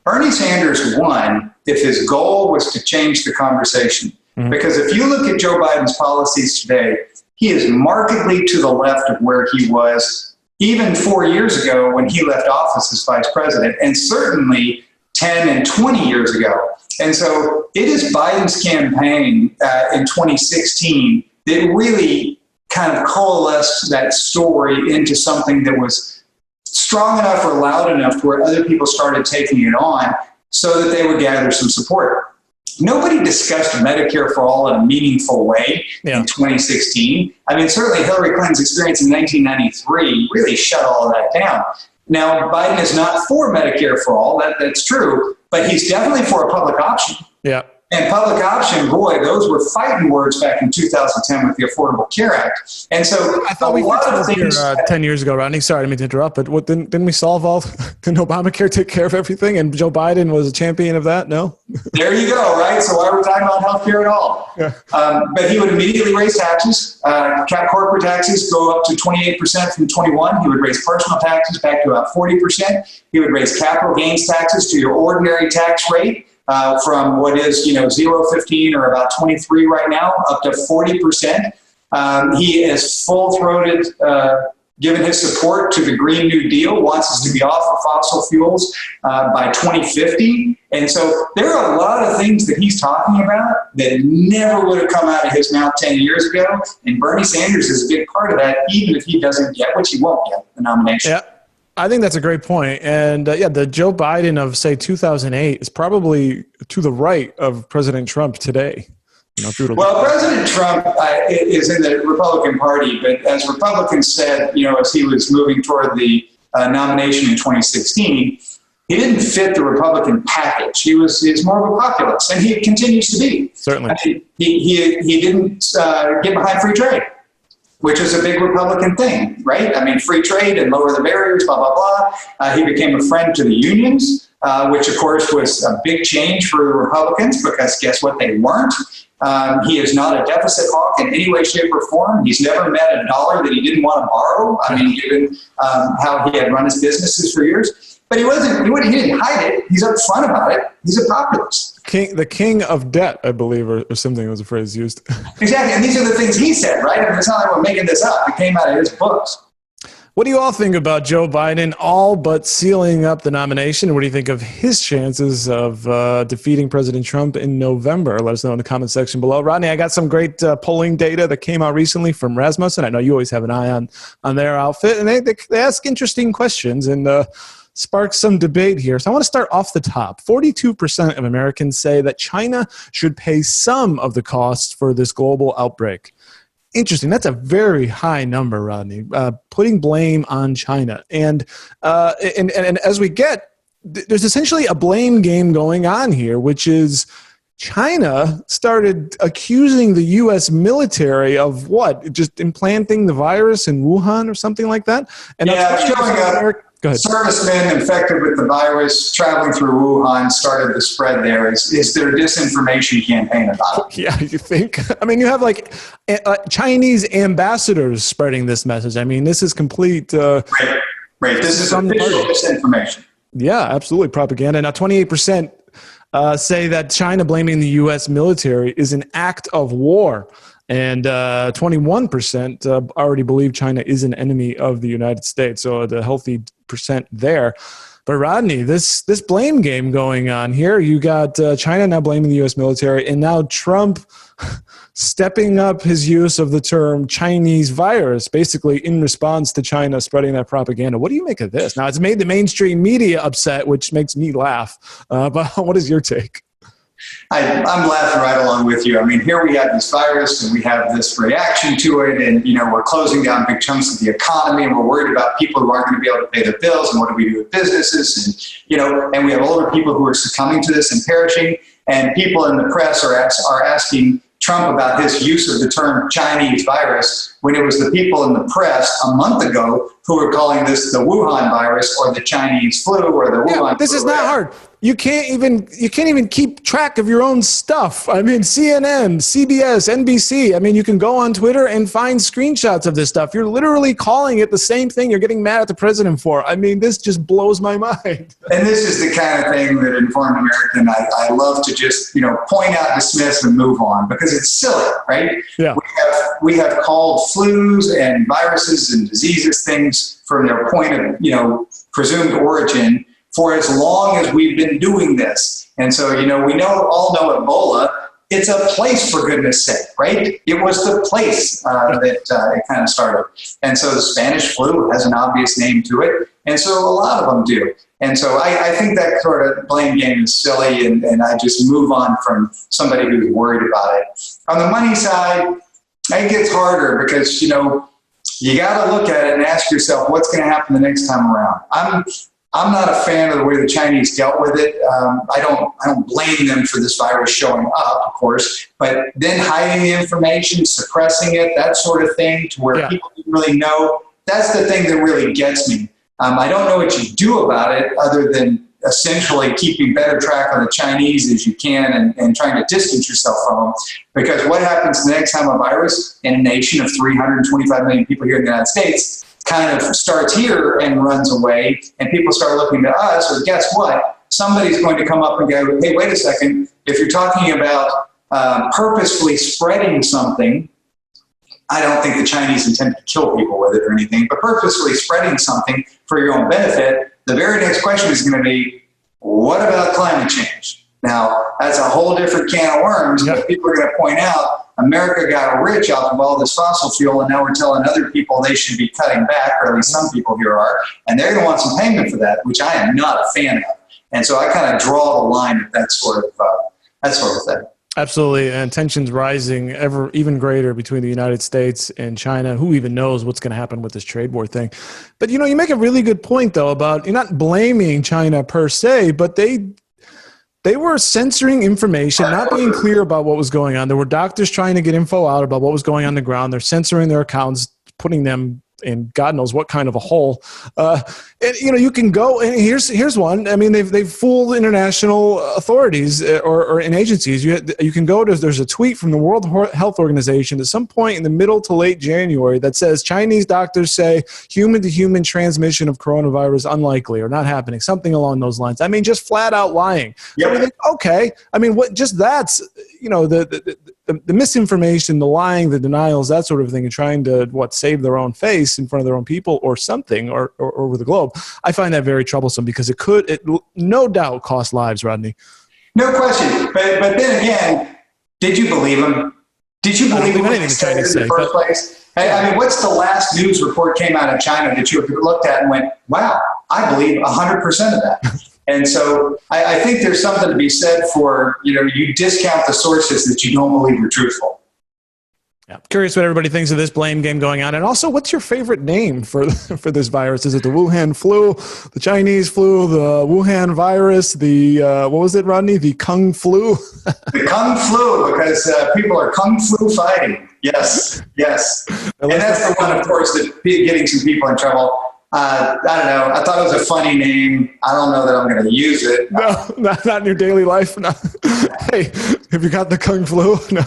[SPEAKER 3] Bernie Sanders won if his goal was to change the conversation. Mm-hmm. Because if you look at Joe Biden's policies today, he is markedly to the left of where he was even 4 years ago when he left office as vice president, and certainly 10 and 20 years ago. And so it is Biden's campaign in 2016 that really kind of coalesced that story into something that was strong enough or loud enough to where other people started taking it on so that they would gather some support. Nobody discussed Medicare for all in a meaningful way in 2016. I mean, certainly Hillary Clinton's experience in 1993 really shut all of that down. Now, Biden is not for Medicare for all, that's true, but he's definitely for a public option. Yeah. And public option, boy, those were fighting words back in 2010 with the Affordable Care Act. And so
[SPEAKER 2] I thought we fixed this here 10 years ago, Rodney. Sorry, I didn't mean to interrupt, but didn't we solve all? Didn't Obamacare take care of everything? And Joe Biden was a champion of that? No?
[SPEAKER 3] There you go, right? So why are we talking about healthcare at all? Yeah. But he would immediately raise taxes, cap corporate taxes go up to 28% from 21. He would raise personal taxes back to about 40%. He would raise capital gains taxes to your ordinary tax rate. From what is, 0.15 or about 23 right now, up to 40%. He is full-throated, given his support to the Green New Deal, wants us to be off of fossil fuels by 2050. And so there are a lot of things that he's talking about that never would have come out of his mouth 10 years ago. And Bernie Sanders is a big part of that, even if he doesn't get, which he won't get, the nomination.
[SPEAKER 2] Yeah. I think that's a great point. And the Joe Biden of, say, 2008 is probably to the right of President Trump today.
[SPEAKER 3] Well, President Trump is in the Republican Party, but as Republicans said, as he was moving toward the nomination in 2016, he didn't fit the Republican package. He's more of a populist, and he continues to be.
[SPEAKER 2] Certainly.
[SPEAKER 3] He didn't get behind free trade, which is a big Republican thing, right? I mean, free trade and lower the barriers, blah, blah, blah. He became a friend to the unions, which, of course, was a big change for the Republicans because guess what? They weren't. He is not a deficit hawk in any way, shape, or form. He's never met a dollar that he didn't want to borrow. I mean, given how he had run his businesses for years. But he didn't hide it. He's upfront about it. He's a populist.
[SPEAKER 2] The king of debt, I believe, or something was a phrase used.
[SPEAKER 3] Exactly. And these are the things he said, right? I mean, it's not like we're making this up. It came out of his books.
[SPEAKER 2] What do you all think about Joe Biden all but sealing up the nomination? What do you think of his chances of defeating President Trump in November? Let us know in the comment section below. Rodney, I got some great polling data that came out recently from Rasmussen. I know you always have an eye on their outfit, and they ask interesting questions and spark some debate here. So I want to start off the top. 42% of Americans say that China should pay some of the costs for this global outbreak. Interesting. That's a very high number, Rodney, putting blame on China. And as we get, there's essentially a blame game going on here, which is China started accusing the U.S. military of what? Just implanting the virus in Wuhan or something like that? And
[SPEAKER 3] showing up. Servicemen infected with the virus traveling through Wuhan started the spread there. Is their disinformation campaign about it?
[SPEAKER 2] Yeah, you think? I mean, you have like Chinese ambassadors spreading this message. I mean, this is complete.
[SPEAKER 3] Right. This is official disinformation.
[SPEAKER 2] Yeah, absolutely. Propaganda. Now, 28% say that China blaming the U.S. military is an act of war. And 21% already believe China is an enemy of the United States. So the healthy percent there. But Rodney, this blame game going on here. You got China now blaming the U.S. military, and now Trump stepping up his use of the term Chinese virus, basically in response to China spreading that propaganda. What do you make of this? Now, it's made the mainstream media upset, which makes me laugh. But what is your take?
[SPEAKER 3] I'm laughing right along with you. I mean, here we have this virus and we have this reaction to it, and we're closing down big chunks of the economy, and we're worried about people who aren't going to be able to pay their bills, and what do we do with businesses, and we have older people who are succumbing to this and perishing, and people in the press are asking Trump about his use of the term Chinese virus when it was the people in the press a month ago who were calling this the Wuhan virus or the Chinese flu or the Wuhan flu.
[SPEAKER 2] This is not hard. You can't even keep track of your own stuff. I mean, CNN, CBS, NBC. I mean, you can go on Twitter and find screenshots of this stuff. You're literally calling it the same thing you're getting mad at the president for. I mean, this just blows my mind.
[SPEAKER 3] And this is the kind of thing that Informed American, I love to just, point out, dismiss, and move on because it's silly, right?
[SPEAKER 2] Yeah.
[SPEAKER 3] We have called flus and viruses and diseases things from their point of, presumed origin for as long as we've been doing this. And so, we all know Ebola. It's a place, for goodness sake, right? It was the place that it kind of started. And so the Spanish flu has an obvious name to it. And so a lot of them do. And so I think that sort of blame game is silly, and I just move on from somebody who's worried about it. On the money side, it gets harder because, you got to look at it and ask yourself, what's going to happen the next time around? I'm not a fan of the way the Chinese dealt with it. I don't blame them for this virus showing up, of course, but then hiding the information, suppressing it, that sort of thing, to where people didn't really know. That's the thing that really gets me. I don't know what you do about it other than essentially keeping better track on the Chinese as you can and trying to distance yourself from them. Because what happens the next time a virus in a nation of 325 million people here in the United States kind of starts here and runs away, and people start looking to us, or guess what? Somebody's going to come up and go, hey, wait a second. If you're talking about purposefully spreading something, I don't think the Chinese intend to kill people with it or anything, but purposefully spreading something for your own benefit, the very next question is going to be, what about climate change? Now, that's a whole different can of worms, but people are going to point out, America got rich off of all this fossil fuel, and now we're telling other people they should be cutting back, or at least some people here are, and they're going to want some payment for that, which I am not a fan of. And so I kind of draw the line at that sort of thing.
[SPEAKER 2] Absolutely, and tensions rising even greater between the United States and China. Who even knows what's going to happen with this trade war thing? But you make a really good point though about you're not blaming China per se, but they were censoring information, not being clear about what was going on. There were doctors trying to get info out about what was going on the ground. They're censoring their accounts, putting them in God knows what kind of a hole. And you can go, and here's one. I mean, they've fooled international authorities or in agencies. You can go to, there's a tweet from the World Health Organization at some point in the middle to late January that says Chinese doctors say human-to-human transmission of coronavirus unlikely or not happening, something along those lines. I mean, just flat out lying.
[SPEAKER 3] Yep.
[SPEAKER 2] So we think, okay. I mean, what? Just that's the misinformation, the lying, the denials, that sort of thing, and trying to save their own face in front of their own people or something or over the globe. I find that very troublesome because it no doubt cost lives, Rodney.
[SPEAKER 3] No question. But then again, did you believe him? Did you believe anything the Chinese say in the first place? I mean, what's the last news report came out of China that you looked at and went, wow, I believe 100% of that. And so I think there's something to be said for, you discount the sources that you don't believe are truthful.
[SPEAKER 2] Yeah. Curious what everybody thinks of this blame game going on. And also, what's your favorite name for this virus? Is it the Wuhan flu, the Chinese flu, the Wuhan virus, what was it, Rodney? The Kung flu?
[SPEAKER 3] The Kung flu, because people are Kung flu fighting. Yes. And that's the one, of course, that's getting some people in trouble. I don't know. I thought it was a funny name. I don't know that I'm going to use it.
[SPEAKER 2] No, not in your daily life. No. Hey, have you got the Kung flu? No,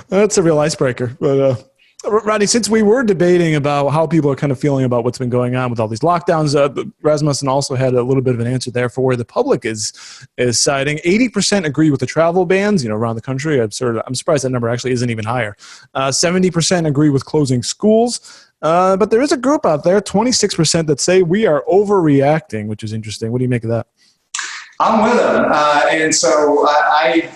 [SPEAKER 2] that's a real icebreaker. But Rodney, since we were debating about how people are kind of feeling about what's been going on with all these lockdowns, Rasmussen also had a little bit of an answer there for where the public is siding. 80% agree with the travel bans, around the country. I'm surprised that number actually isn't even higher. 70% agree with closing schools. But there is a group out there, 26%, that say we are overreacting, which is interesting. What do you make of that?
[SPEAKER 3] I'm with them. And so I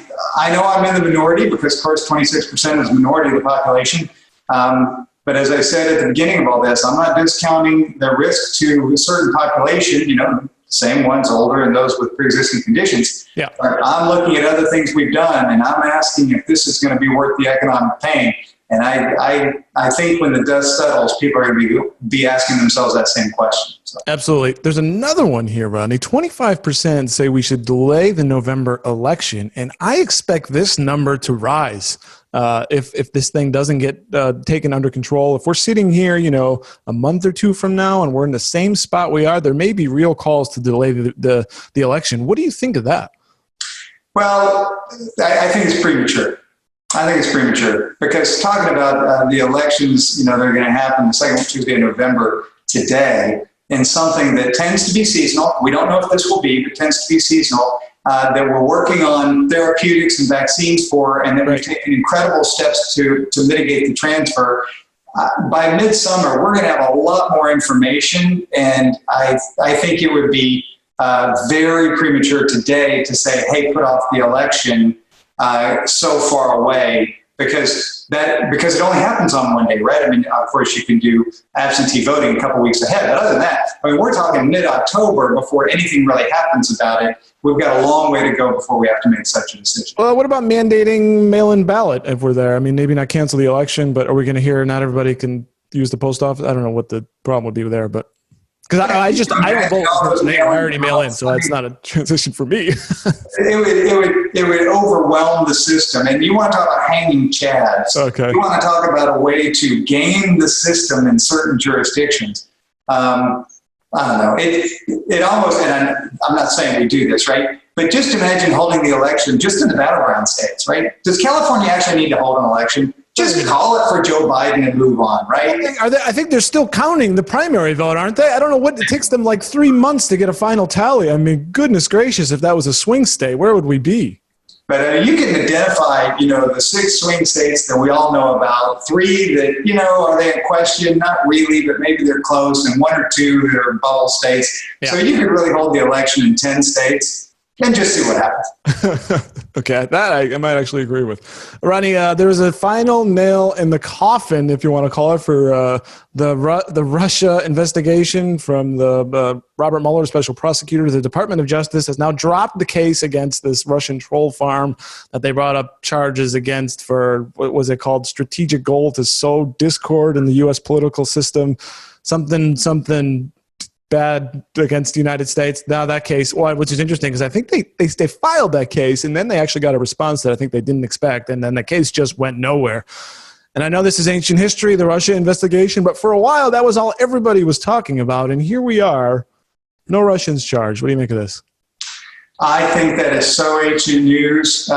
[SPEAKER 3] know I'm in the minority because, of course, 26% is the minority of the population. But as I said at the beginning of all this, I'm not discounting the risk to a certain population, the same ones, older and those with pre-existing conditions. Yeah. But I'm looking at other things we've done, and I'm asking if this is going to be worth the economic pain. And I think when the dust settles, people are going to be asking themselves that same question. So. Absolutely.
[SPEAKER 2] There's another one here, Rodney. 25% say we should delay the November election, and I expect this number to rise if this thing doesn't get taken under control. If we're sitting here, a month or two from now, and we're in the same spot we are, there may be real calls to delay the election. What do you think of that?
[SPEAKER 3] Well, I think it's premature. Because talking about the elections, that are going to happen the second Tuesday in November today, and something that tends to be seasonal. We don't know if this will be, but tends to be seasonal, that we're working on therapeutics and vaccines for, and that we've taken incredible steps to mitigate the transfer. By midsummer, we're going to have a lot more information, and I think it would be very premature today to say, hey, put off the election so far away, because it only happens on one day, right? I mean, of course, you can do absentee voting a couple weeks ahead, but other than that, we're talking mid-October before anything really happens about it. We've got a long way to go before we have to make such a decision.
[SPEAKER 2] Well, what about mandating mail-in ballot if we're there? I mean, maybe not cancel the election, but are we going to hear not everybody can use the post office? I don't know what the problem would be there, but because I don't vote personally. I already mail in, so that's not a transition for me.
[SPEAKER 3] it would overwhelm the system. And you want to talk about hanging chads. Okay. You want to talk about a way to game the system in certain jurisdictions. I don't know. It almost, and I'm not saying we do this, right? But just imagine holding the election just in the battleground states, right? Does California actually need to hold an election? Just call it for Joe Biden and move on, right?
[SPEAKER 2] I think they're still counting the primary vote, aren't they? I don't know what it takes them like 3 months to get a final tally. I mean, goodness gracious, if that was a swing state, where would we be?
[SPEAKER 3] But you can identify, the 6 swing states that we all know about, 3 that, are they in question? Not really, but maybe they're close, and 1 or 2 that are bubble states. Yeah. So you could really hold the election in 10 states. And just see what happens.
[SPEAKER 2] Okay, that I might actually agree with. Rodney, there was a final nail in the coffin, if you want to call it, for the Russia investigation from the Robert Mueller, special prosecutor. The Department of Justice has now dropped the case against this Russian troll farm that they brought up charges against for, what was it called, strategic goal to sow discord in the U.S. political system, something bad against the United States. Now that case, which is interesting because I think they filed that case and then they actually got a response that I think they didn't expect, and then the case just went nowhere. And I know this is ancient history, the Russia investigation, but for a while that was all everybody was talking about, and here we are, no Russians charged. What do you make of this?
[SPEAKER 3] I think that is so ancient news.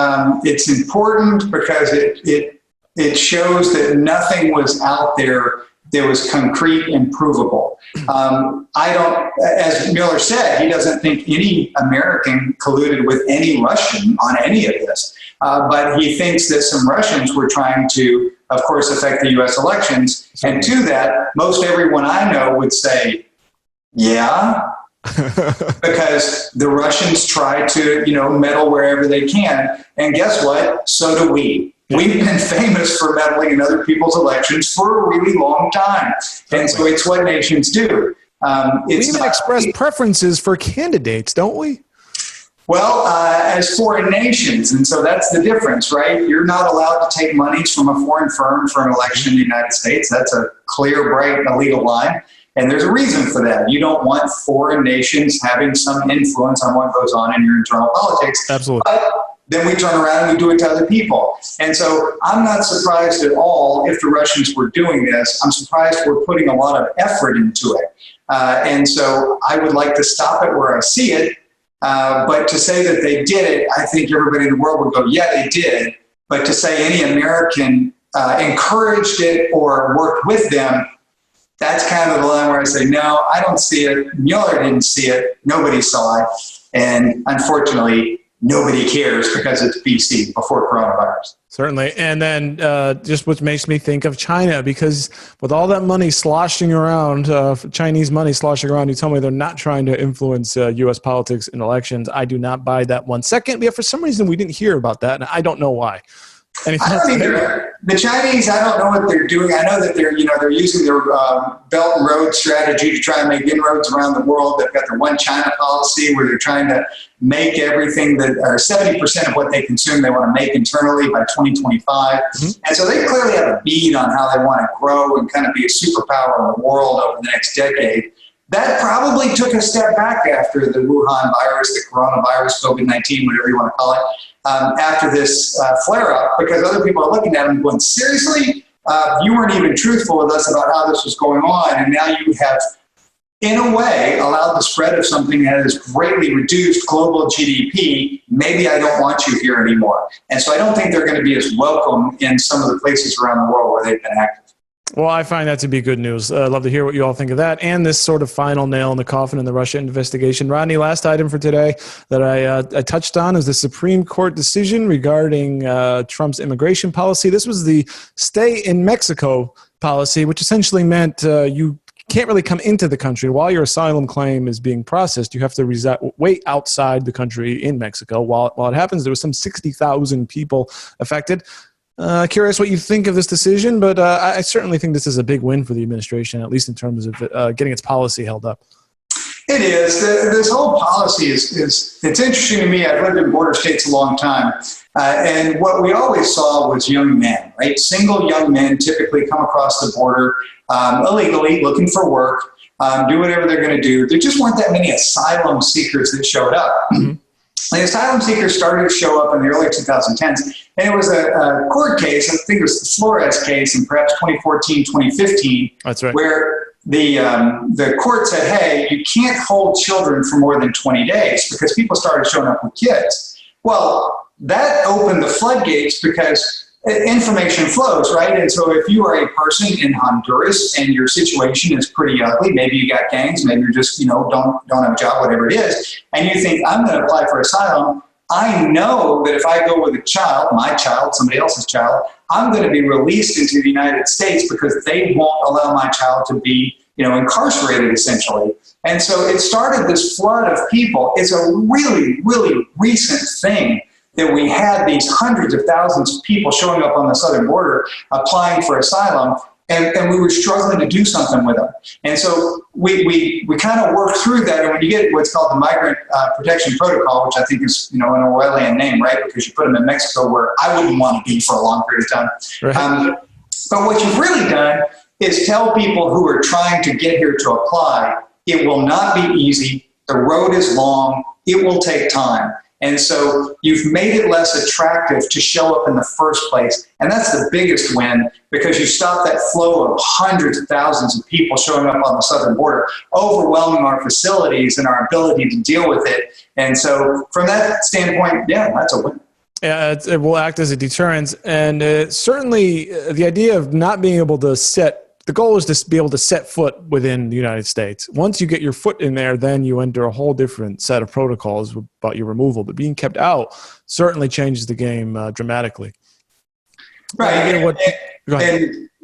[SPEAKER 3] It's important because it shows that nothing was out there that was concrete and provable. I don't, as Mueller said, he doesn't think any American colluded with any Russian on any of this. But he thinks that some Russians were trying to, of course, affect the U.S. elections. And to that, most everyone I know would say, yeah, because the Russians try to, meddle wherever they can. And guess what? So do we. We've been famous for meddling in other people's elections for a really long time. And so it's what nations do.
[SPEAKER 2] We even express preferences for candidates, don't we?
[SPEAKER 3] Well, as foreign nations, and so that's the difference, right? You're not allowed to take monies from a foreign firm for an election in the United States. That's a clear, bright, illegal line. And there's a reason for that. You don't want foreign nations having some influence on what goes on in your internal politics.
[SPEAKER 2] Absolutely.
[SPEAKER 3] But then we turn around and we do it to other people. And so I'm not surprised at all if the Russians were doing this. I'm surprised we're putting a lot of effort into it. And so I would like to stop it where I see it. But to say that they did it, I think everybody in the world would go, yeah, they did. But to say any American encouraged it or worked with them, that's kind of the line where I say, no, I don't see it. Mueller didn't see it. Nobody saw it. And unfortunately, nobody cares because it's BC, before coronavirus.
[SPEAKER 2] Certainly. And then just what makes me think of China, because with all that money sloshing around, Chinese money sloshing around, you tell me they're not trying to influence U.S. politics in elections. I do not buy that 1 second. Yeah, for some reason, we didn't hear about that, and I don't know why.
[SPEAKER 3] I don't either. The Chinese, I don't know what they're doing. I know that they're using their Belt and Road strategy to try and make inroads around the world. They've got their One China policy where they're trying to make everything that, or 70% of what they consume, they want to make internally by 2025. Mm-hmm. And so they clearly have a bead on how they want to grow and kind of be a superpower in the world over the next decade. That probably took a step back after the Wuhan virus, the coronavirus, COVID-19, whatever you want to call it. After this flare-up, because other people are looking at them going, seriously? You weren't even truthful with us about how this was going on, and now you have, in a way, allowed the spread of something that has greatly reduced global GDP. Maybe I don't want you here anymore. And so I don't think they're going to be as welcome in some of the places around the world where they've been active.
[SPEAKER 2] Well, I find that to be good news. I'd love to hear what you all think of that and this sort of final nail in the coffin in the Russia investigation. Rodney, last item for today that I touched on is the Supreme Court decision regarding Trump's immigration policy. This was the stay in Mexico policy, which essentially meant you can't really come into the country while your asylum claim is being processed. You have to wait outside the country in Mexico. While it happens, there was some 60,000 people affected. Curious what you think of this decision, but I certainly think this is a big win for the administration, at least in terms of getting its policy held up.
[SPEAKER 3] It is. This whole policy is it's interesting to me. I've lived in border states a long time. And what we always saw was young men, right? Single young men typically come across the border illegally, looking for work, do whatever they're going to do. There just weren't that many asylum seekers that showed up. Mm-hmm. The asylum seekers started to show up in the early 2010s, and it was a court case, I think it was the Flores case in perhaps 2014, 2015,
[SPEAKER 2] That's right.
[SPEAKER 3] where the court said, hey, you can't hold children for more than 20 days because people started showing up with kids. Well, that opened the floodgates because information flows, right? And so if you are a person in Honduras and your situation is pretty ugly, maybe you got gangs, maybe you're just, don't have a job, whatever it is, and you think, I'm going to apply for asylum, I know that if I go with a child, my child, somebody else's child, I'm going to be released into the United States because they won't allow my child to be, incarcerated essentially. And so it started this flood of people. It's a really, really recent thing that we had these hundreds of thousands of people showing up on the southern border applying for asylum, and we were struggling to do something with them. And so we kind of worked through that, and when you get what's called the Migrant Protection Protocol, which I think is an Orwellian name, right, because you put them in Mexico where I wouldn't want to be for a long period of time. Right. But what you've really done is tell people who are trying to get here to apply, it will not be easy, the road is long, it will take time. And so you've made it less attractive to show up in the first place. And that's the biggest win because you stop that flow of hundreds of thousands of people showing up on the southern border, overwhelming our facilities and our ability to deal with it. And so from that standpoint, yeah, that's a win.
[SPEAKER 2] Yeah, it will act as a deterrent. And certainly the idea of not being able to set the goal is to be able to set foot within the United States. Once you get your foot in there, then you enter a whole different set of protocols about your removal. But being kept out certainly changes the game dramatically.
[SPEAKER 3] Right.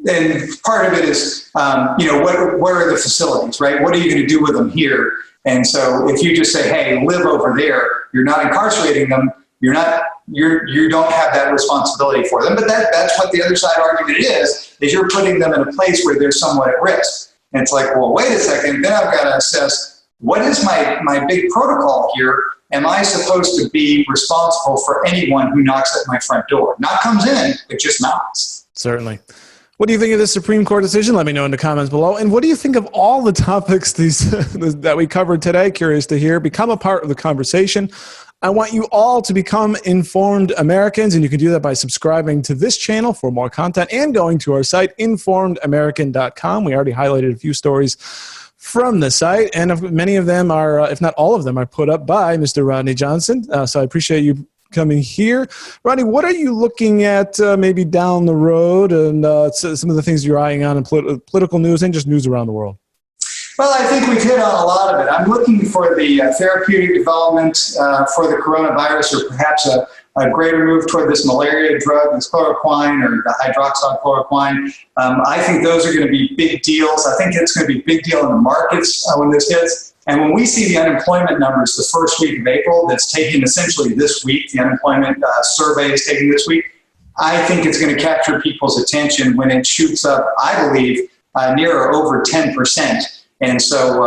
[SPEAKER 3] And part of it is, what are the facilities, right? What are you going to do with them here? And so if you just say, hey, live over there, you're not incarcerating them. You don't have that responsibility for them. But that's what the other side argument is you're putting them in a place where they're somewhat at risk. And it's like, well, wait a second. Then I've got to assess, what is my big protocol here? Am I supposed to be responsible for anyone who knocks at my front door? Not comes in, but just knocks.
[SPEAKER 2] Certainly. What do you think of the Supreme Court decision? Let me know in the comments below. And what do you think of all the topics that we covered today? Curious to hear. Become a part of the conversation. I want you all to become informed Americans, and you can do that by subscribing to this channel for more content and going to our site, informedamerican.com. We already highlighted a few stories from the site, and many of them are, if not all of them, are put up by Mr. Rodney Johnson. So I appreciate you coming here. Rodney, what are you looking at maybe down the road, and some of the things you're eyeing on in political news and just news around the world?
[SPEAKER 3] Well, I think we've hit on a lot of it. I'm looking for the therapeutic development for the coronavirus, or perhaps a greater move toward this malaria drug, this chloroquine or the hydroxychloroquine. I think those are going to be big deals. I think it's going to be a big deal in the markets when this hits. And when we see the unemployment numbers the first week of April, that's taking essentially this week, the unemployment survey is taking this week, I think it's going to capture people's attention when it shoots up, I believe, near or over 10%. And so,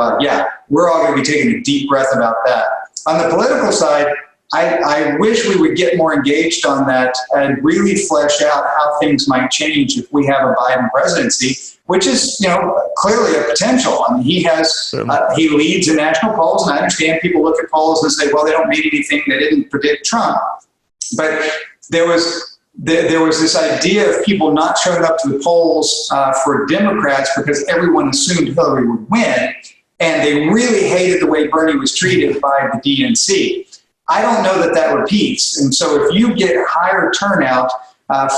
[SPEAKER 3] we're all going to be taking a deep breath about that. On the political side, I wish we would get more engaged on that and really flesh out how things might change if we have a Biden presidency, which is, clearly a potential. I mean, he leads in national polls, and I understand people look at polls and say, well, they don't mean anything. They didn't predict Trump. But there was this idea of people not showing up to the polls for Democrats because everyone assumed Hillary would win, and they really hated the way Bernie was treated by the DNC. I don't know that repeats. And so if you get higher turnout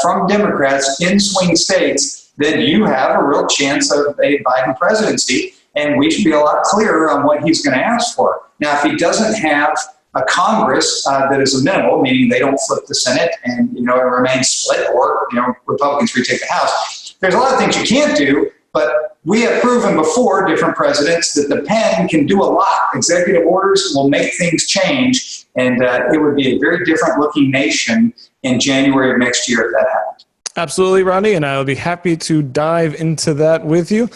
[SPEAKER 3] from Democrats in swing states, then you have a real chance of a Biden presidency, and we should be a lot clearer on what he's going to ask for. Now, if he doesn't have a Congress that is amenable, meaning they don't flip the Senate and, it remains split, or, Republicans retake the House, there's a lot of things you can't do, but we have proven before, different presidents, that the pen can do a lot. Executive orders will make things change, and it would be a very different looking nation in January of next year if that happened. Absolutely, Rodney, and I'll be happy to dive into that with you.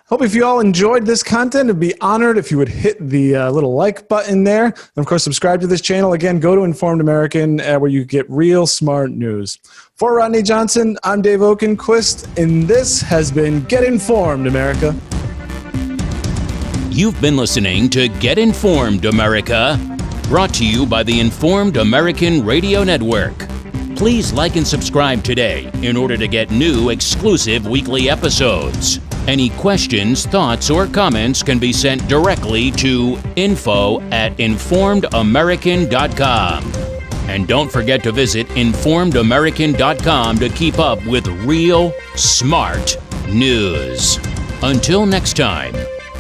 [SPEAKER 3] Hope if you all enjoyed this content, I'd be honored if you would hit the little like button there. And of course, subscribe to this channel. Again, go to Informed American where you get real smart news. For Rodney Johnson, I'm Dave Oakenquist, and this has been Get Informed, America.
[SPEAKER 1] You've been listening to Get Informed, America, brought to you by the Informed American Radio Network. Please like and subscribe today in order to get new exclusive weekly episodes. Any questions, thoughts, or comments can be sent directly to info@informedamerican.com. And don't forget to visit informedamerican.com to keep up with real, smart news. Until next time,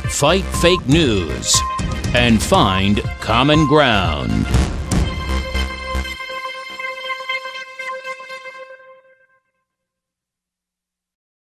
[SPEAKER 1] fight fake news and find common ground.